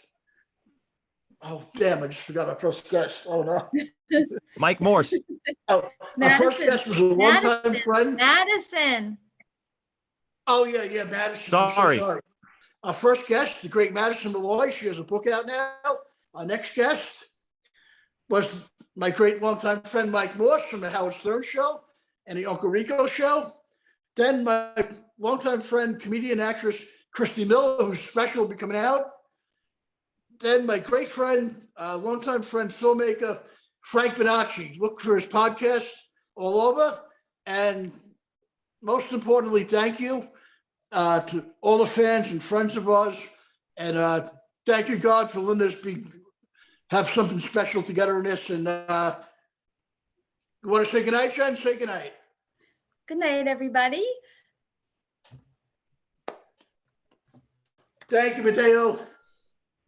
Oh, damn, I just forgot our first guest. Oh, no. Mike Morse. Oh, our first Madison. guest was a one-time Madison. friend. Madison. Oh, yeah, Madison. I'm so Sorry. Our first guest, the great Madison Malloy. She has a book out now. Our next guest was my great longtime friend, Mike Morse from the Howard Stern Show and the Uncle Rico Show. Then my longtime friend, comedian actress, Christy Miller, whose special will be coming out. Then my great friend, longtime friend, filmmaker, Frank Bonacci. Look for his podcast all over. And most importantly, thank you to all the fans and friends of ours. And thank you, God, for letting us have something special together in this. And you want to say goodnight, Jen? Say goodnight. Good night, everybody. Thank you, Mateo.